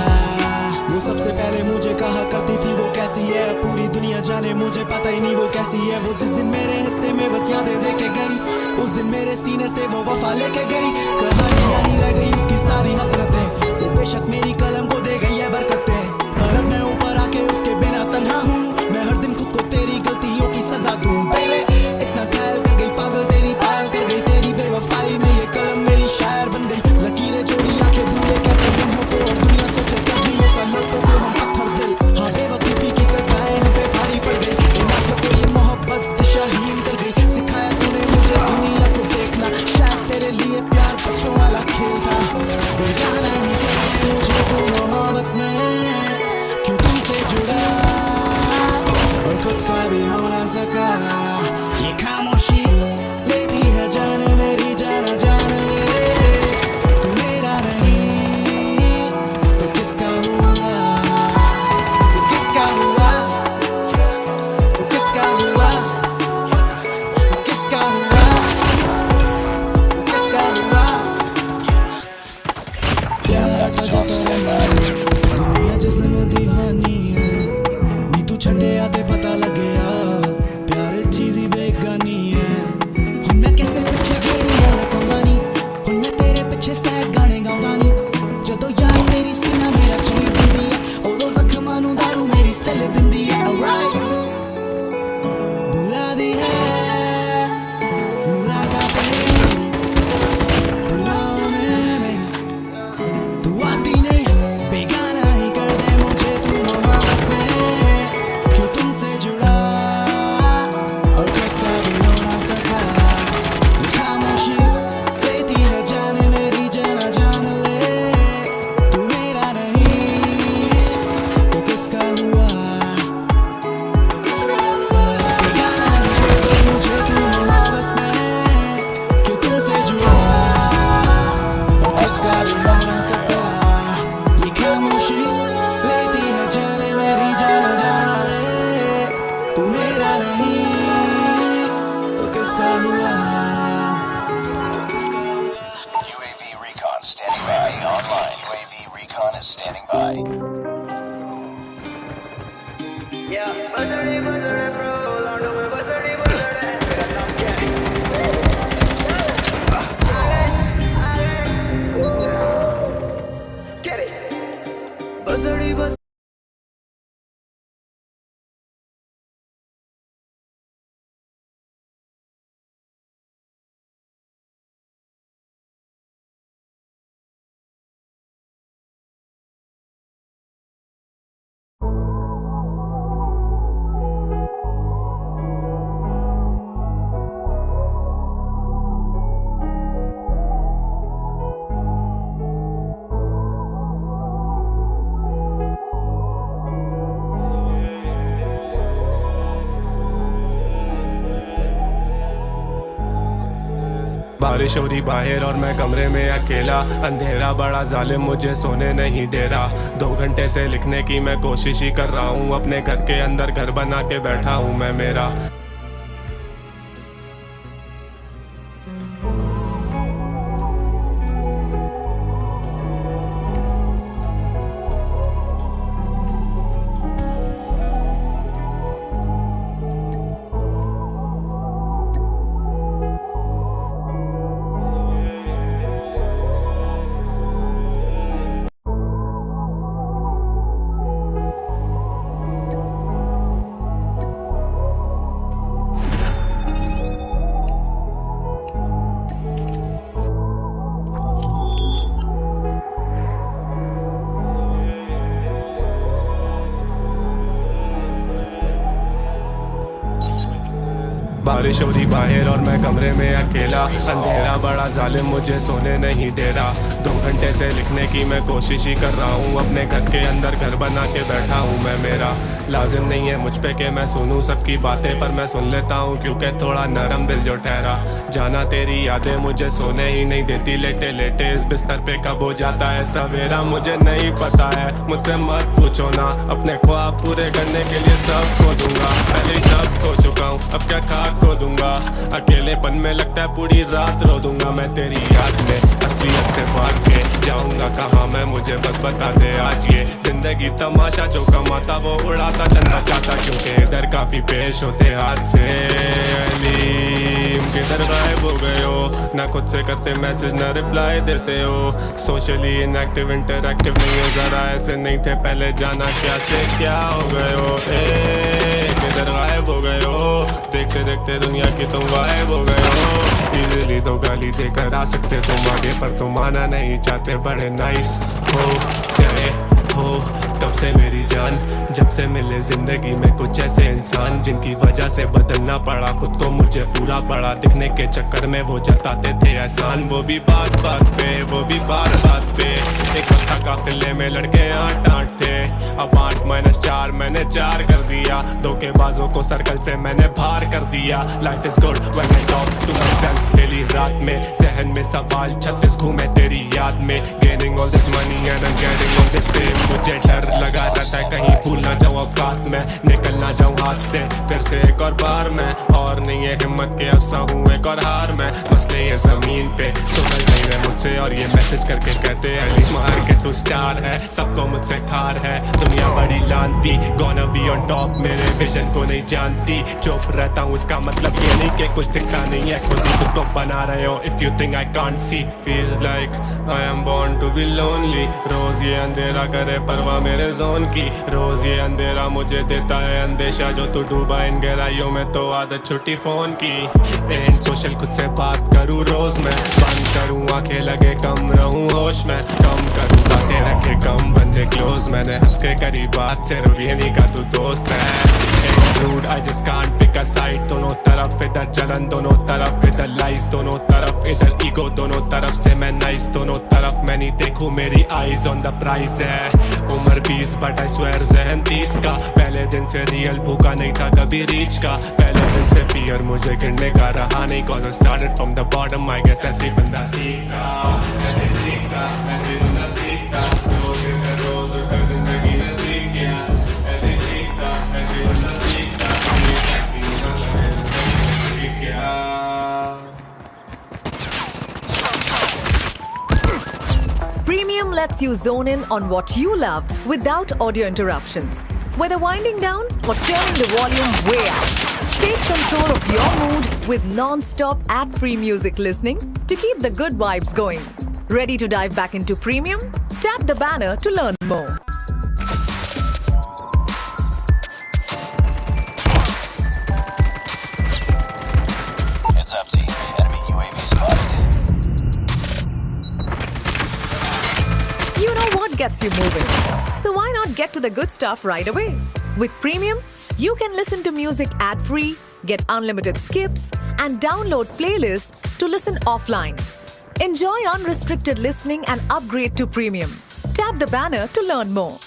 वो सबसे पहले मुझे कहा करती थी वो कैसी है। पूरी दुनिया जाने मुझे पता ही नहीं वो कैसी है। वो जिस दिन मेरे हिस्से में बस यादें दे के गई, उस दिन मेरे सीने से वो वफा लेके गई। कहानी यहीं रह गई उसकी सारी हसरतें, वो बेशक मेरी कलम को दे गई है बरकतें, पर अब मैं ऊपर आके उसके बिना तन्हा हूँ। मैं हर दिन खुद को तेरी गलतियों की सजा दूं बेबे, इतना घायल कर गई पागल तेरी, पायल कर गई तेरी बेवफाई में। ये कलम मेरी शायर बन गई, लकीरें जोड़ी आंखें भूले कैसे दिन हो तो, और दुनिया सोचे कभी होता लोगों को हम पत्थर दिल। हाँ बेवकूफी की सजाएं हम पे भारी पड़ गई, को ये मोहब्बत दिशाहीन कर गई। सिखाया तूने मुझे दुनिया को देखना, शायद तेरे लिए प्यार बच्चों वाला खेल था। बेगाना ही कर दे मुझे तू मोहब्बत by. बारिश हो रही बाहर और मैं कमरे में अकेला, अंधेरा बड़ा जालिम मुझे सोने नहीं दे रहा। 2 घंटे से लिखने की मैं कोशिश ही कर रहा हूँ, अपने घर के अंदर घर बना के बैठा हूँ मैं मेरा। बारिश हो रही बाहर और मैं कमरे में अकेला, अंधेरा बड़ा जालिम मुझे सोने नहीं दे रहा। 2 घंटे से लिखने की मैं कोशिश ही कर रहा हूँ, अपने घर के अंदर घर बना के बैठा हूँ मैं मेरा। लाजिम नहीं है मुझ पे कि मैं सुनूं सबकी बातें, पर मैं सुन लेता हूँ क्योंकि थोड़ा नरम दिल जो ठहरा। जाना तेरी यादें मुझे सोने ही नहीं देती, लेटे लेटे इस बिस्तर पे कब हो जाता है सवेरा मुझे नहीं पता है। मुझसे मत पूछो ना, अपने ख्वाब पूरे करने के लिए सब खो दूंगा। पहले ही सब खो चुका हूँ, अब क्या खाक खो दूंगा। अकेलेपन में लगता है पूरी रात रो दूंगा मैं तेरी याद में। असलियत से भाग के जाऊंगा कहाँ मैं, मुझे बस बता दे आज ये जिंदगी तमाशा, जो कमाता वो उड़ाता चलना चाहता, क्योंकि इधर काफी पेश होते हाथ से। अलीम किधर गायब हो गए हो, ना खुद से करते मैसेज ना रिप्लाई देते हो। सोशली इनएक्टिव इंटरएक्टिव नहीं हो, जरा ऐसे नहीं थे पहले, जाना क्या से क्या हो गए हो। किधर गायब हो गए हो, देखते देखते दुनिया की तुम गायब हो गए हो। इजीली तो गाली देकर आ सकते तुम आगे, पर तुम आना नहीं चाहते, बड़े नाइस हो गए हो तब से मेरी जान। जब से मिले जिंदगी में कुछ ऐसे इंसान, जिनकी वजह से बदलना पड़ा खुद को मुझे पूरा बड़ा दिखने के चक्कर में वो जताते थे एहसान। वो भी बात बात पे, वो भी बात बात पे। एक वक्त काफिले में लड़के 8-8 थे, अब 8-4 मैंने 4 कर दिया। धोखेबाजों को सर्कल से मैंने बाहर कर दिया। Life is good when I talk to myself daily रात में। जहन में सवाल 36 घूमे तेरी याद में। Gaining all this money and I am getting all this fame, मुझे डर लगा रहता है कहीं भूल ना जाऊं औकात में, निकल ना जाऊं हाथ से फिर से एक और बार मैं। और नहीं है हिम्मत के अफसा हूँ एक और हार मैं, मसले ये जमीन पे सुधर नहीं रहे मुझसे, और ये मैसेज करके कहते हैं अली मार के तू स्टार है। सबको मुझसे खार है दुनिया बड़ी लानती, गोना बी ऑन टॉप मेरे विजन को नहीं जानती। चुप रहता हूँ इसका मतलब ये नहीं कि कुछ दिखता नहीं है, खुद ही खुद को बना रहे हो। If you think I can't see, feels like I am born to be lonely. रोज ये अंधेरा करे परवाह मेरे जोन की, रोज ये अंधेरा मुझे देता है अंदेशा, जो तू डूबा इन गहराइयों में तो आदत छुट्टी फोन की। एंड सोशल खुद से बात करूँ रोज मैं, बंद करूँ आंखें लगे कम रहूँ होश में, कम करूँ बातें रखे कम बंदे क्लोज। मैंने हंस के करी बात सिर्फ ये नहीं का तू दोस्त है। I just can't pick a side, दोनों तरफ इधर जलन, दोनों तरफ इधर लाइज, दोनों तरफ इधर ईगो, दोनों तरफ से मैं नाइस, दोनों तरफ मैं नहीं देखूं मेरी आईज ऑन द प्राइज है। उम्र 20 बट आई स्वेयर जहन 30 का, पहले दिन से रियल भूखा नहीं था कभी रीच का। पहले दिन से फियर मुझे गिरने का रहा नहीं, cause I started from the bottom, I guess ऐसे बंदा सीखता, ऐसे सीखता, ऐसे बंदा सीखता। रोज इधर रोज उधर जिंदगी ने सीख गया, ऐसे सीखता, ऐसे बंदा सीखता। Premium Premium lets you zone in on what you love without audio interruptions. Whether winding down or turning the volume way up, take control of your mood with non-stop ad-free music listening to keep the good vibes going. Ready to dive back into Premium? Tap the banner to learn more. It's empty. Enemy UAV spotted. You know what gets you moving. So why not get to the good stuff right away? With Premium, you can listen to music ad-free, get unlimited skips, and download playlists to listen offline. Enjoy unrestricted listening and upgrade to Premium. Tap the banner to learn more.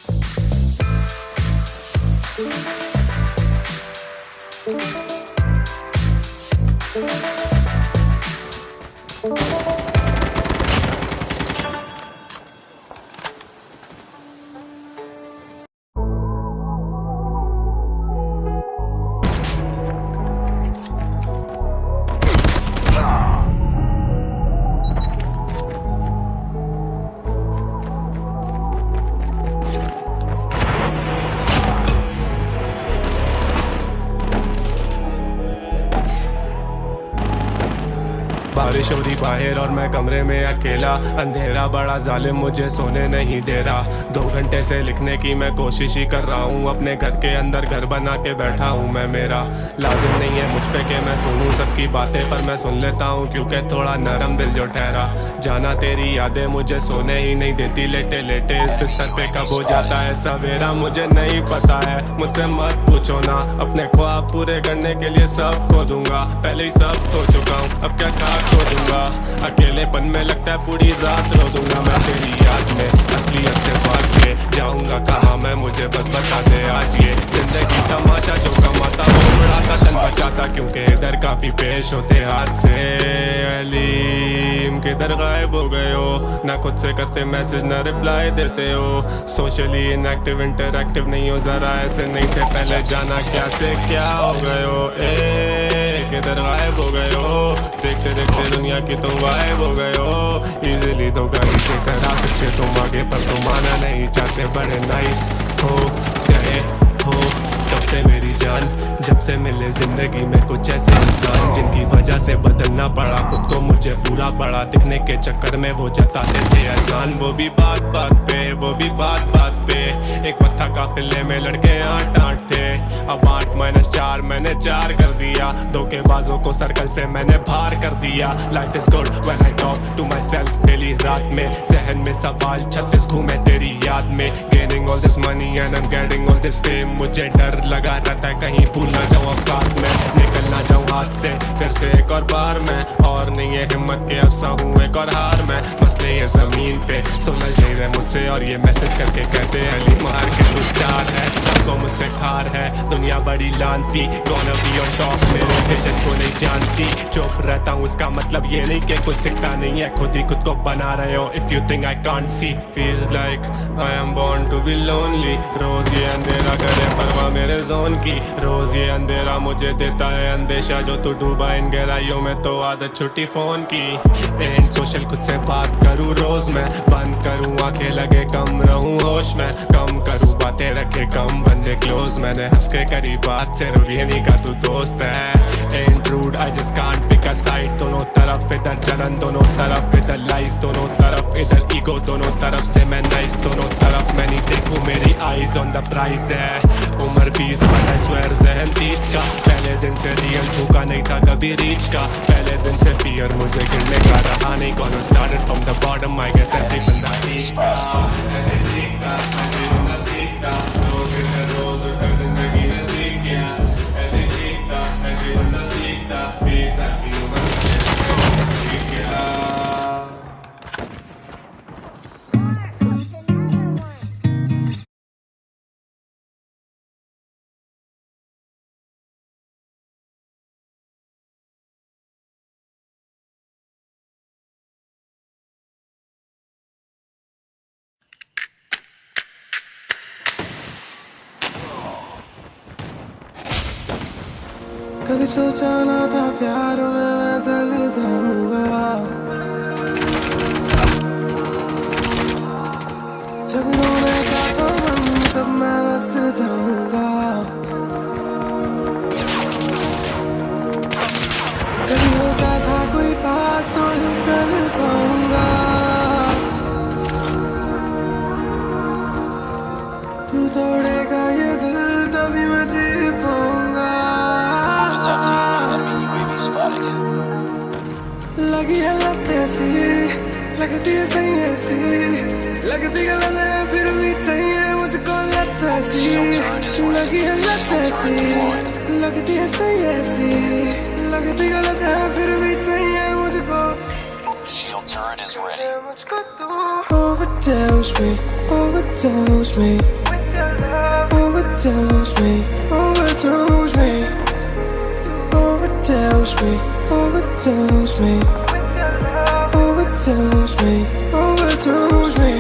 बारिश हो रही बाहर और मैं कमरे में अकेला, अंधेरा बड़ा जालिम मुझे सोने नहीं दे रहा। 2 घंटे से लिखने की मैं कोशिश ही कर रहा हूँ, अपने घर के अंदर घर बना के बैठा हूँ मैं। मेरा लाजिम नहीं है मुझ पे कि मैं सुनूं सबकी बातें, पर मैं सुन लेता हूँ क्योंकि थोड़ा नरम दिल जो ठहरा। जाना तेरी यादें मुझे सोने ही नहीं देती, लेटे लेटे इस बिस्तर पे कब हो जाता है सवेरा मुझे नहीं पता है। मुझसे मत पूछो ना, अपने ख्वाब पूरे करने के लिए सब खो दूंगा, पहले ही सब खो चुका हूँ, अब क्या खो दूंगा। अकेलेपन में लगता है पूरी रात रो दूंगा मैं तेरी याद में, असलियत से भाग के जाऊंगा कहाँ मैं, मुझे बस बता दे आज ये जिंदगी तमाशा जो कमाता वो उड़ाता शन बचाता, क्योंकि इधर काफी पेश होते हाथ से। अलीम किधर गायब हो गए हो, ना खुद से करते मैसेज ना रिप्लाई देते हो, सोशली इनएक्टिव इंटरएक्टिव नहीं हो, जरा ऐसे नहीं थे पहले, जाना क्या से क्या हो गए हो। किधर गायब हो गए हो, देखते देखते दुनिया की तुम गायब हो गए हो। इजीली तो गाड़ी से करा सकते तुम आगे, पर तुम आना नहीं चाहते, बड़े नाइस हो गए हो तब से मेरी जान, जब से मिले जिंदगी में कुछ ऐसे इंसान जिनकी वजह से बदलना पड़ा खुद को, मुझे पूरा बड़ा दिखने के चक्कर में वो जताते थे एहसान। वो भी बात बात पे, वो भी बात बात पे, एक वक्त था काफिले में लड़के 8-8 थे, अब 8-4 मैंने 4 कर दिया, धोखेबाजों को सर्कल से मैंने बाहर कर दिया। Life is good when I talk to myself daily, रात में जहन में सवाल 36 घूमे तेरी याद में, gaining all this money and I am getting all this fame, मुझे डर लगा रहता है कहीं भूल ना जाऊं औकात में, निकल ना जाऊं हाथ से फिर से एक और बार मैं, और नहीं है हिम्मत के अफसा हूँ एक और हार मैं। मसले ये जमीन पे सुलझ नहीं रहे मुझसे, और ये मैसेज करके कहते हैं अली मार के तू स्टार है, सबको मुझसे खार है, दुनिया बड़ी लानती, gonna be on top, मेरे विजन को नहीं जानती, चुप रहता हूँ इसका मतलब ये नहीं कि कुछ दिखता नहीं है, खुद ही खुद को बना रहे हो। If you think I can't see, feels like I am born to be lonely, रोज ये अंधेरा करे परवाह मेरे जोन की, रोज ये अंधेरा मुझे देता है अंदेशा, जो तू डूबा इन गहराइयों में तो आदत छुट्टी फोन की। एंड सोशल खुद से बात करूँ रोज मैं, बंद करूँ आंखें लगे कम रहूँ होश में, कम करूँ बातें रखे कम बंदे क्लोज, मैंने हंस के करी बात सिर्फ ये नहीं का तू दोस्त है। एंड रूड I just can't pick a side, दोनों तरफ इधर जलन, दोनों तरफ इधर लाइस, दोनों तरफ इधर ईगो, दोनों तरफ से मैं नाइस, दोनों तरफ मैं नहीं देखूँ मेरी आईज ऑन द प्राइस है। उम्र 20 बट आई स्वेयर जहन 30 का, पहले दिन से रियल भूखा नहीं था कभी रीच का, पहले दिन से फियर मुझे गिरने का रहा नहीं, कौन started from the bottom I guess ऐसे बंदा सीखता, ऐसे सीखता, ऐसे बंदा सीखता, रोज उठकर जिंदगी में सीख गया, ऐसे सीखता, ऐसे बंदा सीखता, 20 साल की उम्र में सीख गया। कभी सोचा ना था प्यार में मैं जल जाऊंगा, लगती है सही ऐसी, लगती गलत है फिर भी चाहिए मुझको लत ऐसी, लगी है लत ऐसी, लगती है सही ऐसी, लगती गलत है फिर भी चाहिए मुझको। Shield turret is ready. Overdose me, overdose me, overdose me, overdose me, overdose me, overdose me, overdose me, overdose me.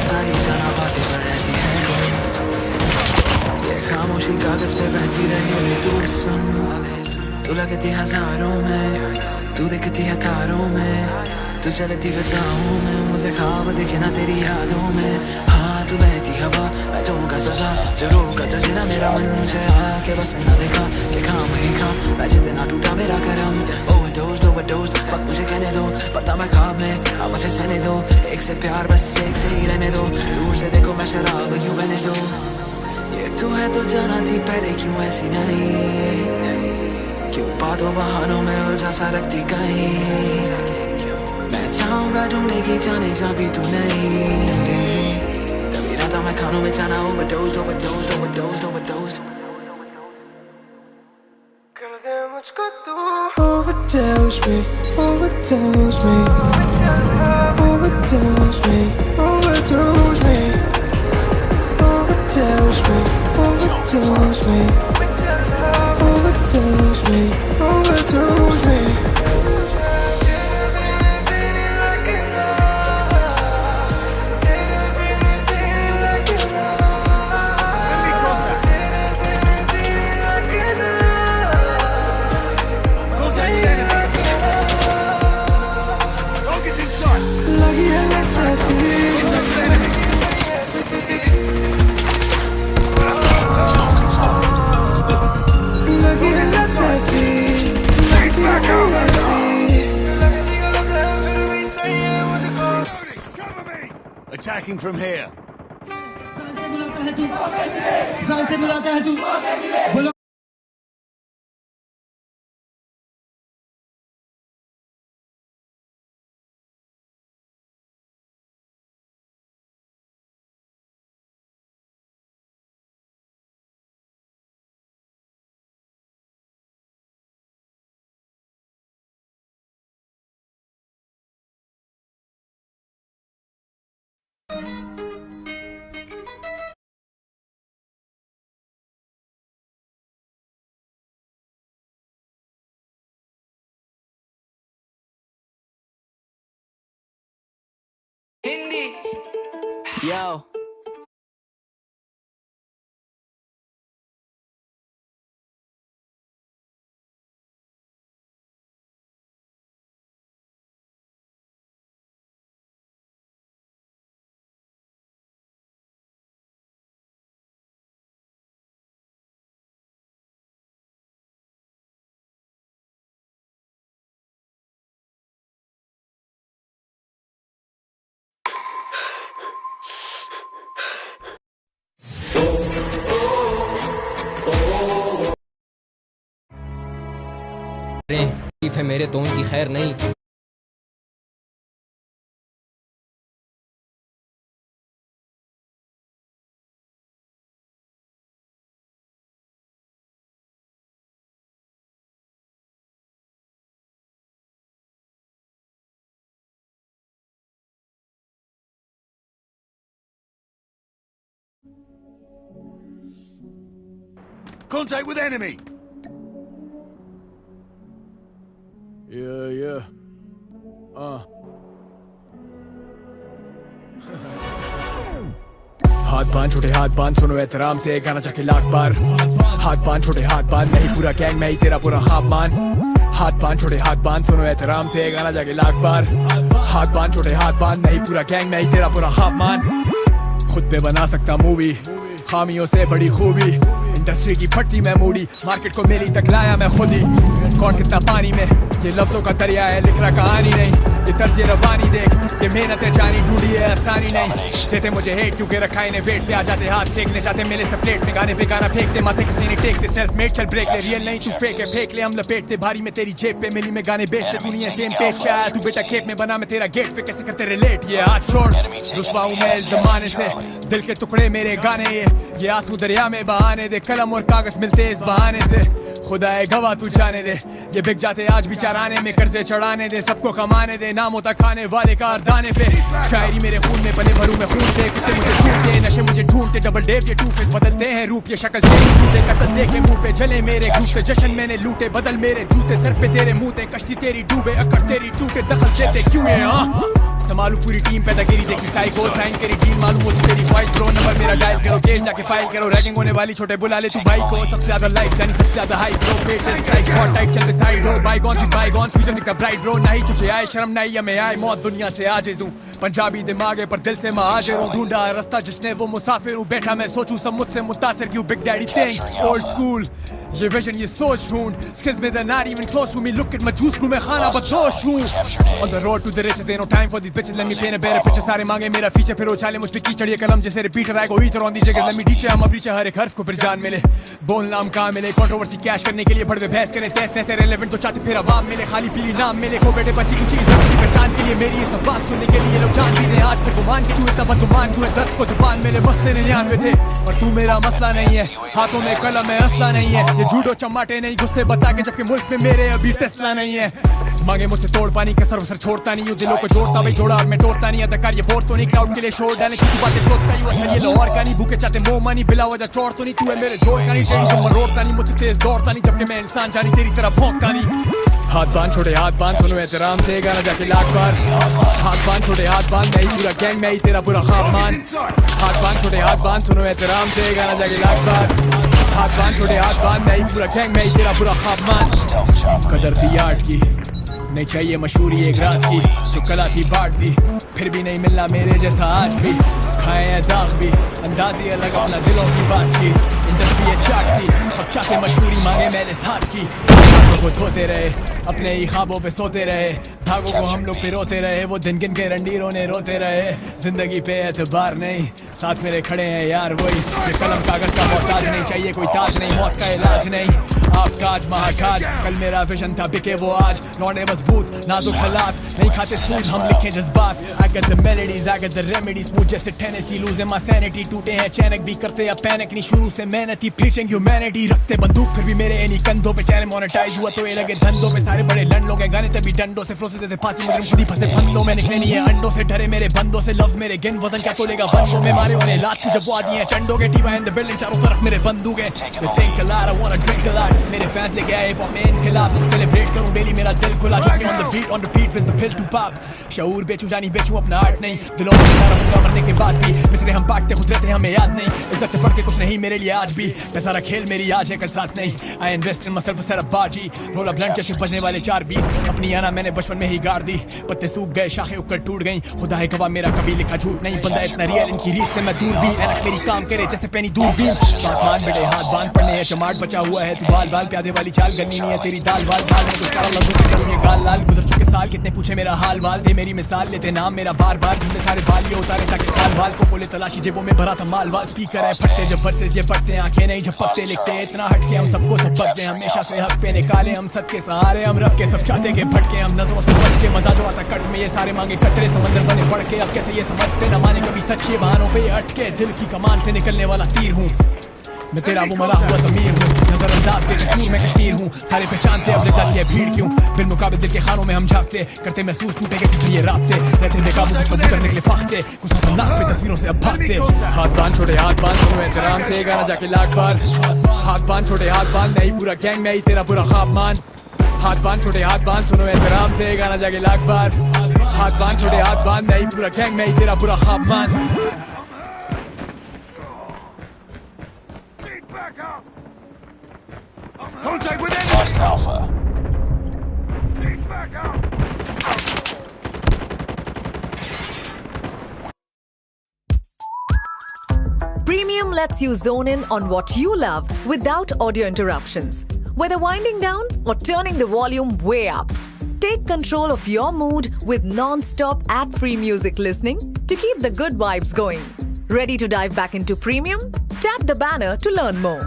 सारी जाना बातें पर रहती है, ये खामोशी कागज पे बहती रहे तू सुन, तू लगती हजारों में, तू दिखती है तारों में, तू चलती फिजाओं में, मुझे ख्वाब दिखे ना तेरी यादों में। हाँ तू बहती हवा मैं तुमका सजा, जो रोका तुझे ना मेरा मन, मुझे आके बस ना देखा कि खाम ही खाम मैं जितना टूटा मेरा करम। Overdosed, overdosed, fuck मुझे कहने दो, पता मैं ख्वाब में अब मुझे सहने दो, एक से प्यार बस एक से ही रहने दो, दूर से देखो मैं शराब यूं बहने दो। ये तू है तो जाना थी पहले क्यों ऐसी नहीं, क्यों बातों बहानों में उलझा सा रखती कहीं, मैं चाहूंगा ढूंढने की जाने जा भी तू नहीं, तभी रहता मैं खानों में जाना। Overdosed, overdosed, overdosed, overdosed, कर दे मुझको तू। Overdose me, overdose me, overdose me, overdose me, overdose me, overdose me, overdose me, overdose me. लगी है लत ऐसी, लगी है लत ऐसी, लगती है सही ऐसी, लगती गलत है फिर भी चाहिए मुझको। Attacking from here. जान से बुलाता है तू, जान से बुलाता है तू, बोलो हिंदी। Yo. है मेरे तो उनकी खैर नहीं। Contact with enemy. Yeah. हाथ बांध छोटे हाथ बांध सुनो एहतराम से गाना जाके लाख बार। हाथ बांध छोटे हाथ बांध नहीं पूरा गैंग मैं ही तेरा पूरा ख्वाब मान। हाथ बांध छोटे हाथ बांध सुनो एहतराम से गाना जाके लाख बार। हाथ बांध छोटे हाथ बांध नहीं पूरा गैंग मैं ही तेरा पूरा ख्वाब मान। खुद पे बना सकता मूवी खामियों से बड़ी खूबी इंडस्ट्री की फटती मैं मूडी, मार्केट को मेरी तक लाया मैं खुद ही। कौन कितना पानी में, ये लफ्जों का दरिया है, लिख रहा कहानी नहीं। ये तर्ज रवानी देख, ये मेहनत है जानी ढूंढी है आसानी नहीं। देते मुझे हेट क्योंकि रखा इन्हें वेट पे, आ जाते हाथ सेकने चाहते मेरे से प्लेट में, गाने पे गाना फेंकते, माथे किसी ने टेकते, सेल्फ मेड चल ब्रेक ले, रियल नहीं तू फेक है, फेंक ले हम लपेटते, भारी में तेरी जेब पे, मिली में गाने बेचते, दुनिया सेम पेज पे आया तू बेटा खेप में, बना मैं तेरा गेट पे, कैसे करते रिलेट ये हाथ छोड़, रुसवा हूं मैं इस जमाने से, दिल के टुकड़े मेरे गाने ये आंसू दरिया में बहाने दे, कलम और कागज मिलते इस बहाने से, खुदा है गवाह तू जाने दे, ये बिक जाते आज भी चराने में, कर्जे चढ़ाने दे, सबको कमाने दे, नाम होता खाने वाले का दाने पे, शायरी मेरे खून में पले भरू में खून से, कुत्ते मुझे ढूंढते, नशे मुझे ढूंढते, डबल डेव ये टू फेस बदलते हैं रूप, ये शक्ल से झूठे कत्ल देखे मुंह पे, जले मेरे घूस से, जश्न मैंने लूटे, बदल मेरे जूते, सर पे तेरे मुंह ते, कश्ती तेरी डूबे, अकड़ तेरी टूटे, दखल देते क्यों है संभालू पूरी टीम, पैदागिरी देखी साइको, साइन करी डील, मालूम हो तेरी ख्वाहिश, ब्रो नंबर मेरा डायल करो, केस जाके फाइल करो, रैगिंग होने वाली छोटे बुला ले तू भाई को, सबसे ज्यादा लाइक जानी सबसे ज्यादा हाई ब्रो, पेट स्ट्राइक बहुत टाइट चल पे साइड हो, बाईगॉन भी बाईगॉन, फ्यूचर दिखता ब्राइट ब्रो, नहीं तुझे आए शर्म नहीं हमें आए मौत, दुनिया से आजिज़ हूं, पंजाबी दिमाग है पर दिल से महाजिर हूं, ढूंढा रास्ता जिसने वो मुसाफिर हूं, बैठा मैं सोचूं सब मुझसे मुतासिर क्यों, big daddy think old school, ये विजन ये सोच ढूंढ, skills में they're not even close to me, look at my juice crew मैं खाना बदोश हूँ, on the road to the riches, ain't no time for these bitches, let me paint a better picture, सारे मांगे मेरा फीचर, फिर उछाले मुझ पे कीचड़, ये कलम जैसे रिपीटर आएगा ईथर ऑन दी जगह, let me teach हम अभी हर एक हर्फ को फिर जान मिले, बोल नाम कहाँ मिले, कंट्रोवर्सी कैश करने के लिए भड़वे बहस करें, तैस तैसे रेलेवेंट तो चाहते फिर आवाम मिले, खाली पीली नाम मिले, को बेटे बची कुछ चीज अपनी पहचान के लिए, मेरी ये सब बात सुनने के लिए लोग जान भी दें, आज फिर गुमान की तू इतना बदगुमान क्यों है, दर्द को जुबान मिले, मसले 99 थे, पर तू मेरा मसला नहीं है, हाथों में कलम है असला नहीं है, ये जूडो चमाटे नहीं घुसते बता के, जबकि मुल्क में मेरे अभी टेस्ला नहीं है, मांगे मुझसे तोड़ पानी कसर वसर छोड़ता नहीं हूँ, दिलों को जोड़ता भाई जोड़ा मैं तोड़ता नहीं, अदाकार ये बोर तो नहीं, क्राउड के लिए शोर डालने की तू बातें जोड़ता ही, असर ये लाहौर का नहीं, भूखे चाहते मोह मानी, बिला वजह चोर तो नहीं, तू है मेरे जोड़ का नहीं, तेरी जो मरोड़ता नहीं, मुझसे तेज दौड़ता नहीं, जबकि मैं इंसान जानी तेरी तरह भौंकता नहीं, हाथ बांध छोड़े हाथ बांध, सुनो एहतराम से गाना जाके लाख बार, हाथ बांध छोड़े हाथ बांध, नहीं पूरा गैंग में ही तेरा बुरा ख्वाब मान, हाथ बांध छोड़े हाथ बांध, सुनो एहतराम से गाना जाके लाख बार, हाथ बांध छोड़े हाथ बांध, नहीं पूरा गैंग में ही तेरा बुरा ख्वाब मान, कदर थी आर्ट की नहीं चाहिए मशहूरी एक रात की, जो कला थी बांट दी, फिर भी नहीं मिलना मेरे जैसा आज भी, खाए हैं दाग भी, अंदाज़ी अलग अपना दिलों की बातचीत, इंडस्ट्री है चाट थी, अब चाहते मशहूरी मांगे मैंने साथ की, हाथों को धोते रहे, अपने ही ख्वाबों पे सोते रहे, धागों को हम लोग पिरोते रहे, वो दिन गिन के रंडीरों ने रोते रहे, जिंदगी पे एतबार नहीं, साथ मेरे खड़े हैं यार वही, ये कलम कागज का मोहताज नहीं, चाहिए कोई ताज नहीं, मौत का इलाज नहीं, आपका आज महाकाज, कल मेरा विजन था बिके वो आज, लौटे मजबूत नाजुक हालात, नहीं खाते सूद हम लिखे जज्बात, I got the melodies, I got the remedies, मुझ जैसे टेनेसी losing my sanity, टूटे हैं चैनक भी करते अब पैनिक नहीं, शुरू से मेहनती preaching humanity, रखते बंदूक फिर भी मेरे इन्हीं कंधों पे, चैनल मोनेटाइज हुआ तो ये लगे धंधों पे, सारे बड़े लंड लोग हैं गाने तभी डंडों से, फ्लो से देते फांसी, मुझे खुद ही फंसे फंदों में, निकले नहीं है अंडों से, डरे मेरे बंदों से, लफ्ज मेरे गिन वजन क्या तोलेगा बंदों में, मारे वाले लात की जब वो आदि हैं चंडों के, टीवा इन द बिल्डिंग चारों तरफ मेरे बंदूक हैं, they think a lot, I wanna drink a lot, मेरे फैंस लेके आए हिप हॉप में इनकलाब, सेलिब्रेट करूं डेली मेरा दिल खुला, जो on the beat, on repeat with the pill to pop, शऊर बेचूं जानी बेचूं अपना आर्ट नहीं, दिलों में जिंदा रहूंगा मरने के बाद भी, मिसरे हम बांटते खुद रहते हमें याद नहीं, इज्जत से बढ़ के कुछ नहीं मेरे लिए आज भी, मैं सारा खेल मेरी आज है कल साथ नहीं, I invest in myself set up बाजी, रोला ब्लंट जैसे बजने वाले 4-20, अपनी आना मैंने बचपन में ही गाड़ दी, पत्ते सूख गए शाखें उकड़ टूट गई, खुदा है गवाह मेरा कभी लिखा झूठ नहीं, बंदा इतना रियल इनकी रीत से मैं दूर भी, एनक मेरी काम करे जैसे पैनी दूरबीन, बात मान बेटे हाथ बांध पड़ने हैं चमाट बचा हुआ है, तू बाल बाल प्यादे वाली चाल गलनी नहीं है तेरी दाल वाल, बाल में कुछ काला लफ्ज़ों से करूँ ये गाल लाल, गुजर चुके साल कितने पूछे मेरा हाल वाल, दे मेरी मिसाल लेते नाम मेरा बार बार, ढूंढे सारे बाल ये उतारे ताकि काल वाल को बोले तलाशी, जेबों में भरा था माल वाल, स्पीकर है फटते जब वर्सेस ये बढ़ते, आंखें नहीं झपकते लिखते, इतना हटके हम सबको सबकते, हमेशा से हक पे निकाले हम सद के सहारे, हम रब के सब चाहते के भटके, हम नजरों से बच के, मजा जो आता कट में ये सारे मांगे कतरे, समंदर बने पड़ के, अब कैसे ये समझते न माने कभी सच्चे बहानों पे अटके, दिल की कमान से निकलने वाला तीर हूँ मैं, तेरा वो मरा हुआ ज़मीर हूँ, नजरअंदाज के कसूर में कश्मीर हूँ, सारे पहचानते अब ले जाती है भीड़ क्यों, बिल मुकाबिल दिल के खानों में हम झांकते, करते महसूस टूटे के फिर ये राबते, रहते बेकाबू कद्दू करने के लिए फाखते, कुछ खतरनाक पे तस्वीरों से अब भागते, हाथ बांध छोड़े हाथ बांध, सुनो एहतराम से गाना जाके लाख बार, हाथ बांध छोड़े हाथ बांध, नहीं पूरा गैंग में ही तेरा बुरा ख्वाब मान, हाथ बांध छोड़े हाथ बांध, सुनो एहतराम से गाना जाके लाख बार, हाथ बांध छोड़े हाथ बांध, नहीं पूरा गैंग में ही तेरा बुरा ख्वाब मान, Contact with enemy! Lost Alpha. Need backup! Premium lets you zone in on what you love without audio interruptions, whether winding down or turning the volume way up. Take control of your mood with non-stop ad-free music listening to keep the good vibes going. Ready to dive back into premium? Tap the banner to learn more.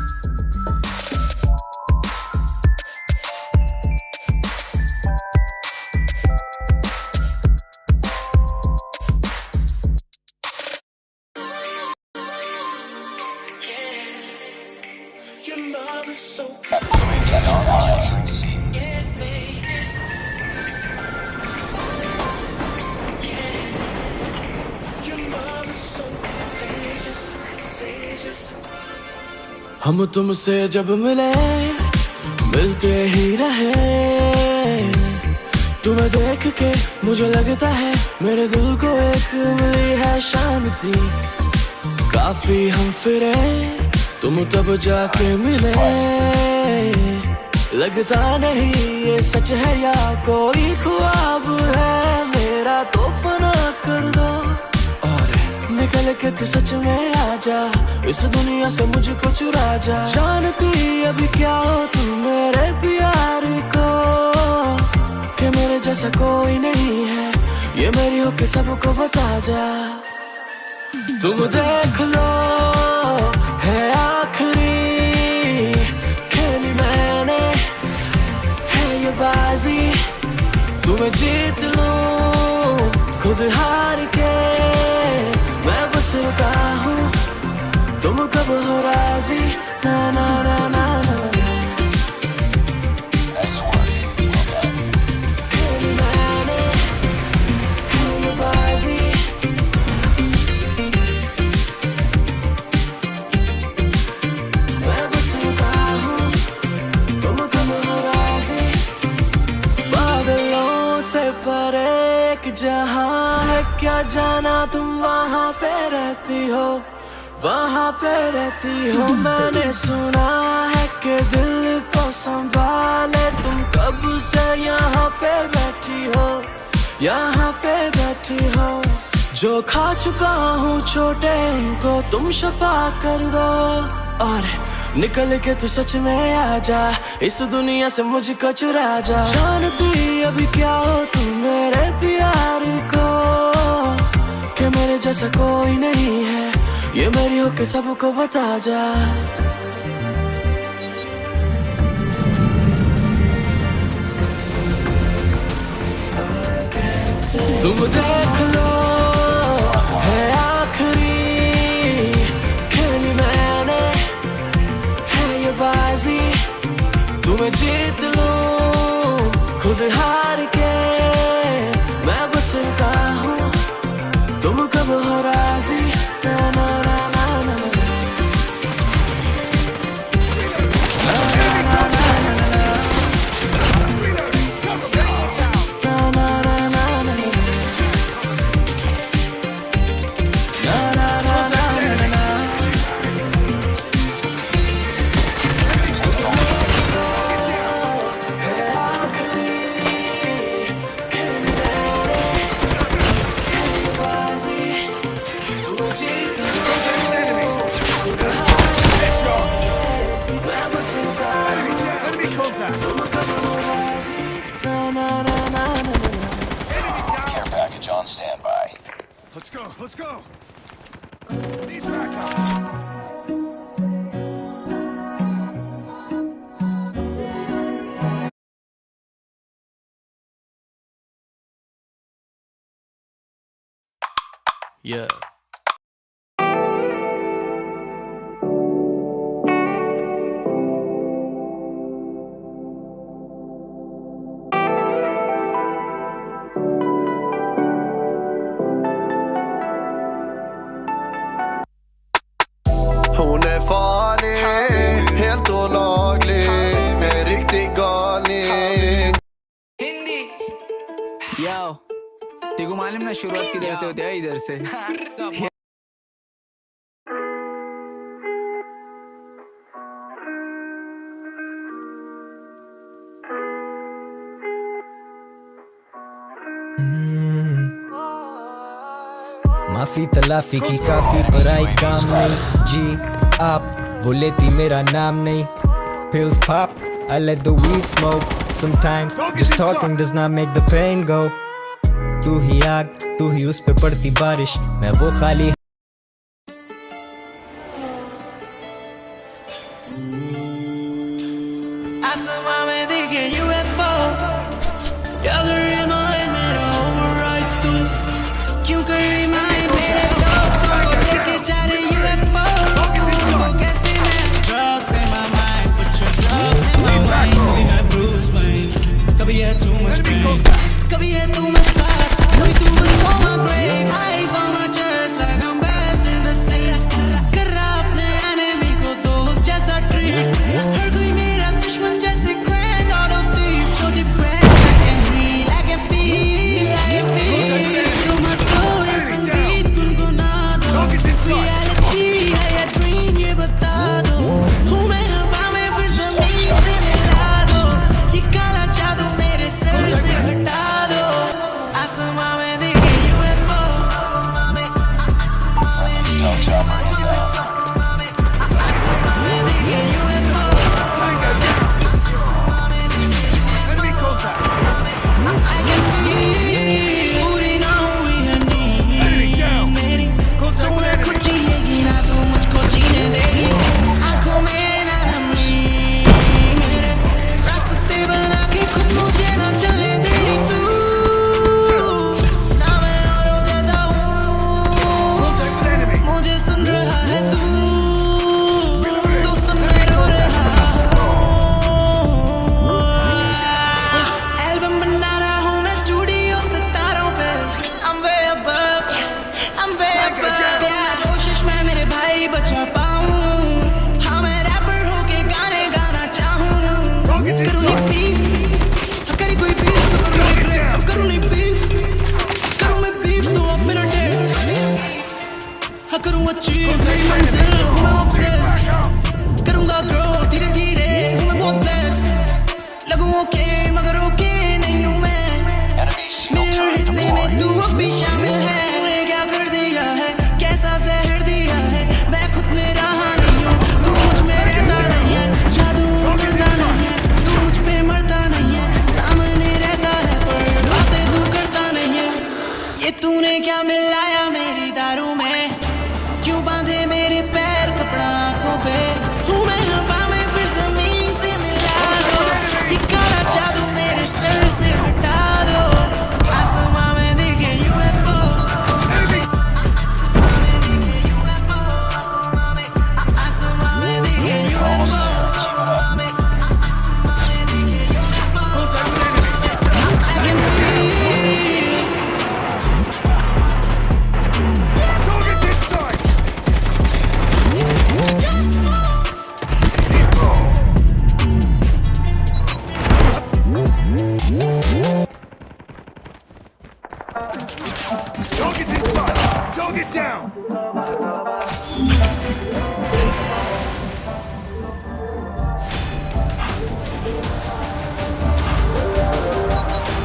हम तुमसे जब मिले मिलते ही रहे, तुम्हें देख के मुझे लगता है मेरे दिल को एक मिली है शांति। काफी हम फिरे तुम तब जाके मिले, लगता नहीं ये सच है या कोई ख्वाब है मेरा, तो फना कर दो और निकल के तू सच में आ जा, इस दुनिया से मुझको चुरा जा। जानती अभी क्या हो तुम मेरे प्यार को, कि मेरे जैसा कोई नहीं है, ये मेरी हो के सबको बता जा। तुम देख लो है आखिरी खेली मैंने, है ये बाजी तुम्हें जीत लूं खुद हार के, मैं बस रुका हूँ तुम कब हो राजी, ना ना ना ना ना ना। खेली मैंने है ये बाजी, मैं बस रुका हूँ तुम कब हो राजी। बादलों से परे एक जहां है, क्या जाना तुम वहाँ पे रहती हो, वहाँ पे रहती हो। मैंने सुना है कि दिल को संभाले तुम कब से यहाँ पे बैठी हो, यहाँ पे बैठी हो। जो खा चुका हूँ छोटे उनको तुम शफा कर दो, और निकल के तू सच में आ जा, इस दुनिया से मुझको चुरा जा। जानती अभी क्या हो तुम मेरे प्यार को, कि मेरे जैसा कोई नहीं है, ये मेरी हो के सबको बता जा। तुम देख लो है आखिरी खेली मैंने, है ये बाजी तुम्हें जीत लूं खुद हार के, मैं बस रुका हूँ तुम कब हो राजी, ना ना ना ना ना ना। Care package on standby. Let's go, let's go. Need backup. Yeah. Hon är farlig, helt olaglig, en riktig galning. Hindi याओ तेको मालूम ना शुरुआत किधर से होती है, इधर से। माफी तलाफी की काफी पर आई काम नहीं जी आप वो लेती मेरा नाम नहीं pills pop I let the weed smoke sometimes just talking does not make the pain go तू ही आग तू ही उस पे पड़ती बारिश मैं वो खाली आसमां में दिखे UFO याद रहे माए मेरा override तू क्यों कर रही माए मेरे दोस्तों को लेके जा रहे UFO वो कैसे मैं drugs in my mind put your drugs in my mind कभी मैं Bruce Wayne कभी है too much pain कभी है तू मैं साथ कभी तू बस on my grave eyes on my chest like I'm best in the scene कर रहा अपने enemy को दोस्त जैसा treat हर कोई मेरा दुश्मन जैसे grand auto thief छोटी breaks I can heal I can feel I can feel through my soul is indeed गुनगुना दो reality है या dream ये बता दो हूँ मैं हवा में फिर ज़मीन से मिला दो ये काला जादू मेरे सर से हटा दो आसमां में दिखे UFO आसमां में Stealth chopper inbound. आसमां में दिखे UFO Enemy contact. I can feel पूरी ना हुई है नींद मेरी तूने खुद जिएगी ना तू मुझको जीने देगी आंखों में ना नमी मेरे रास्ते बना के खुद मुझे ना चले देगी तू ना मैं औरों जैसा हूँ मुझे सुन रहा है तू सुन मैं रो रहा हूँ एल्बम बना रहा हूँ मैं स्टूडियो सितारों पे I'm way above I'm way above तेरा कोशिश मैं मेरे भाई बचा पाऊँ हाँ मैं रैपर होके गाने गाना चाहूँ करूँ नहीं बीफ करी कोई बीफ तो करूँ नहीं ग्रेट अब करूँ नहीं बीफ करूँ मैं बीफ तो अब मेरा डेट हाँ करूँ अचीव मेरी मंजिल हूँ मैं obsessed करूँगा ग्रो धीरे धीरे हूँ मैं बहुत blessed लगूँ ओके मगर ओके नहीं हूँ मैं मेरे हर हिस्से में तू अब भी शामिल है तूने क्या कर दिया है कैसा जहर दिया है मैं खुद में रहा नहीं हूँ तू मुझ में रहता नहीं है जादू उतरता नहीं है तू मुझ पे मरता नहीं है सामने रहता है पर बातें तू करता नहीं है ये तूने क्या मिलाया मेरी दारू में क्यों बांधे मेरे पैर कपड़ा आंखों पे हूँ मैं हवा में फिर ज़मीन से मिला दो ये काला जादू मेरे सर से हटा दो आसमां में दिखे UFO आसमां में दिखे UFO आसमां में दिखे UFO आसमां में दिखे UFO I can feel Target inside. Target inside. Target down.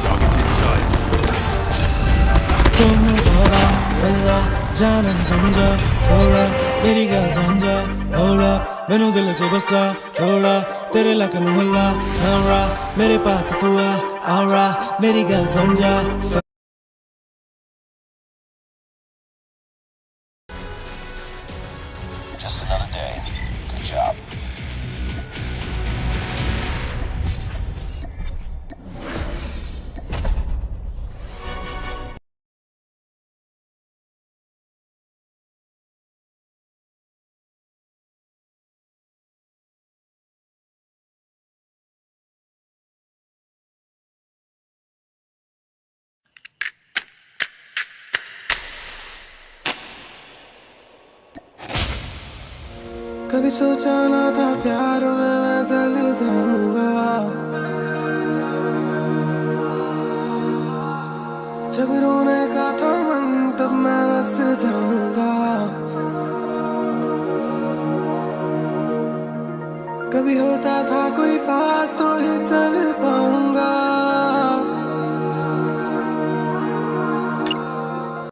Target inside. तुम थोड़ा बल्ला जानन समझा थोड़ा मेरी गल समझा थोड़ा मैनू दिल च बसा थोड़ा तेरे लक नू हल्ला औरा मेरे पास तू आ औरा मेरी गल समझा Just another day. Good job. कभी सोचा ना था प्यार में मैं जल जाऊंगा जब रोने का था मन तब मैं हंस जाऊंगा कभी होता था कोई पास तो ही चल पाऊंगा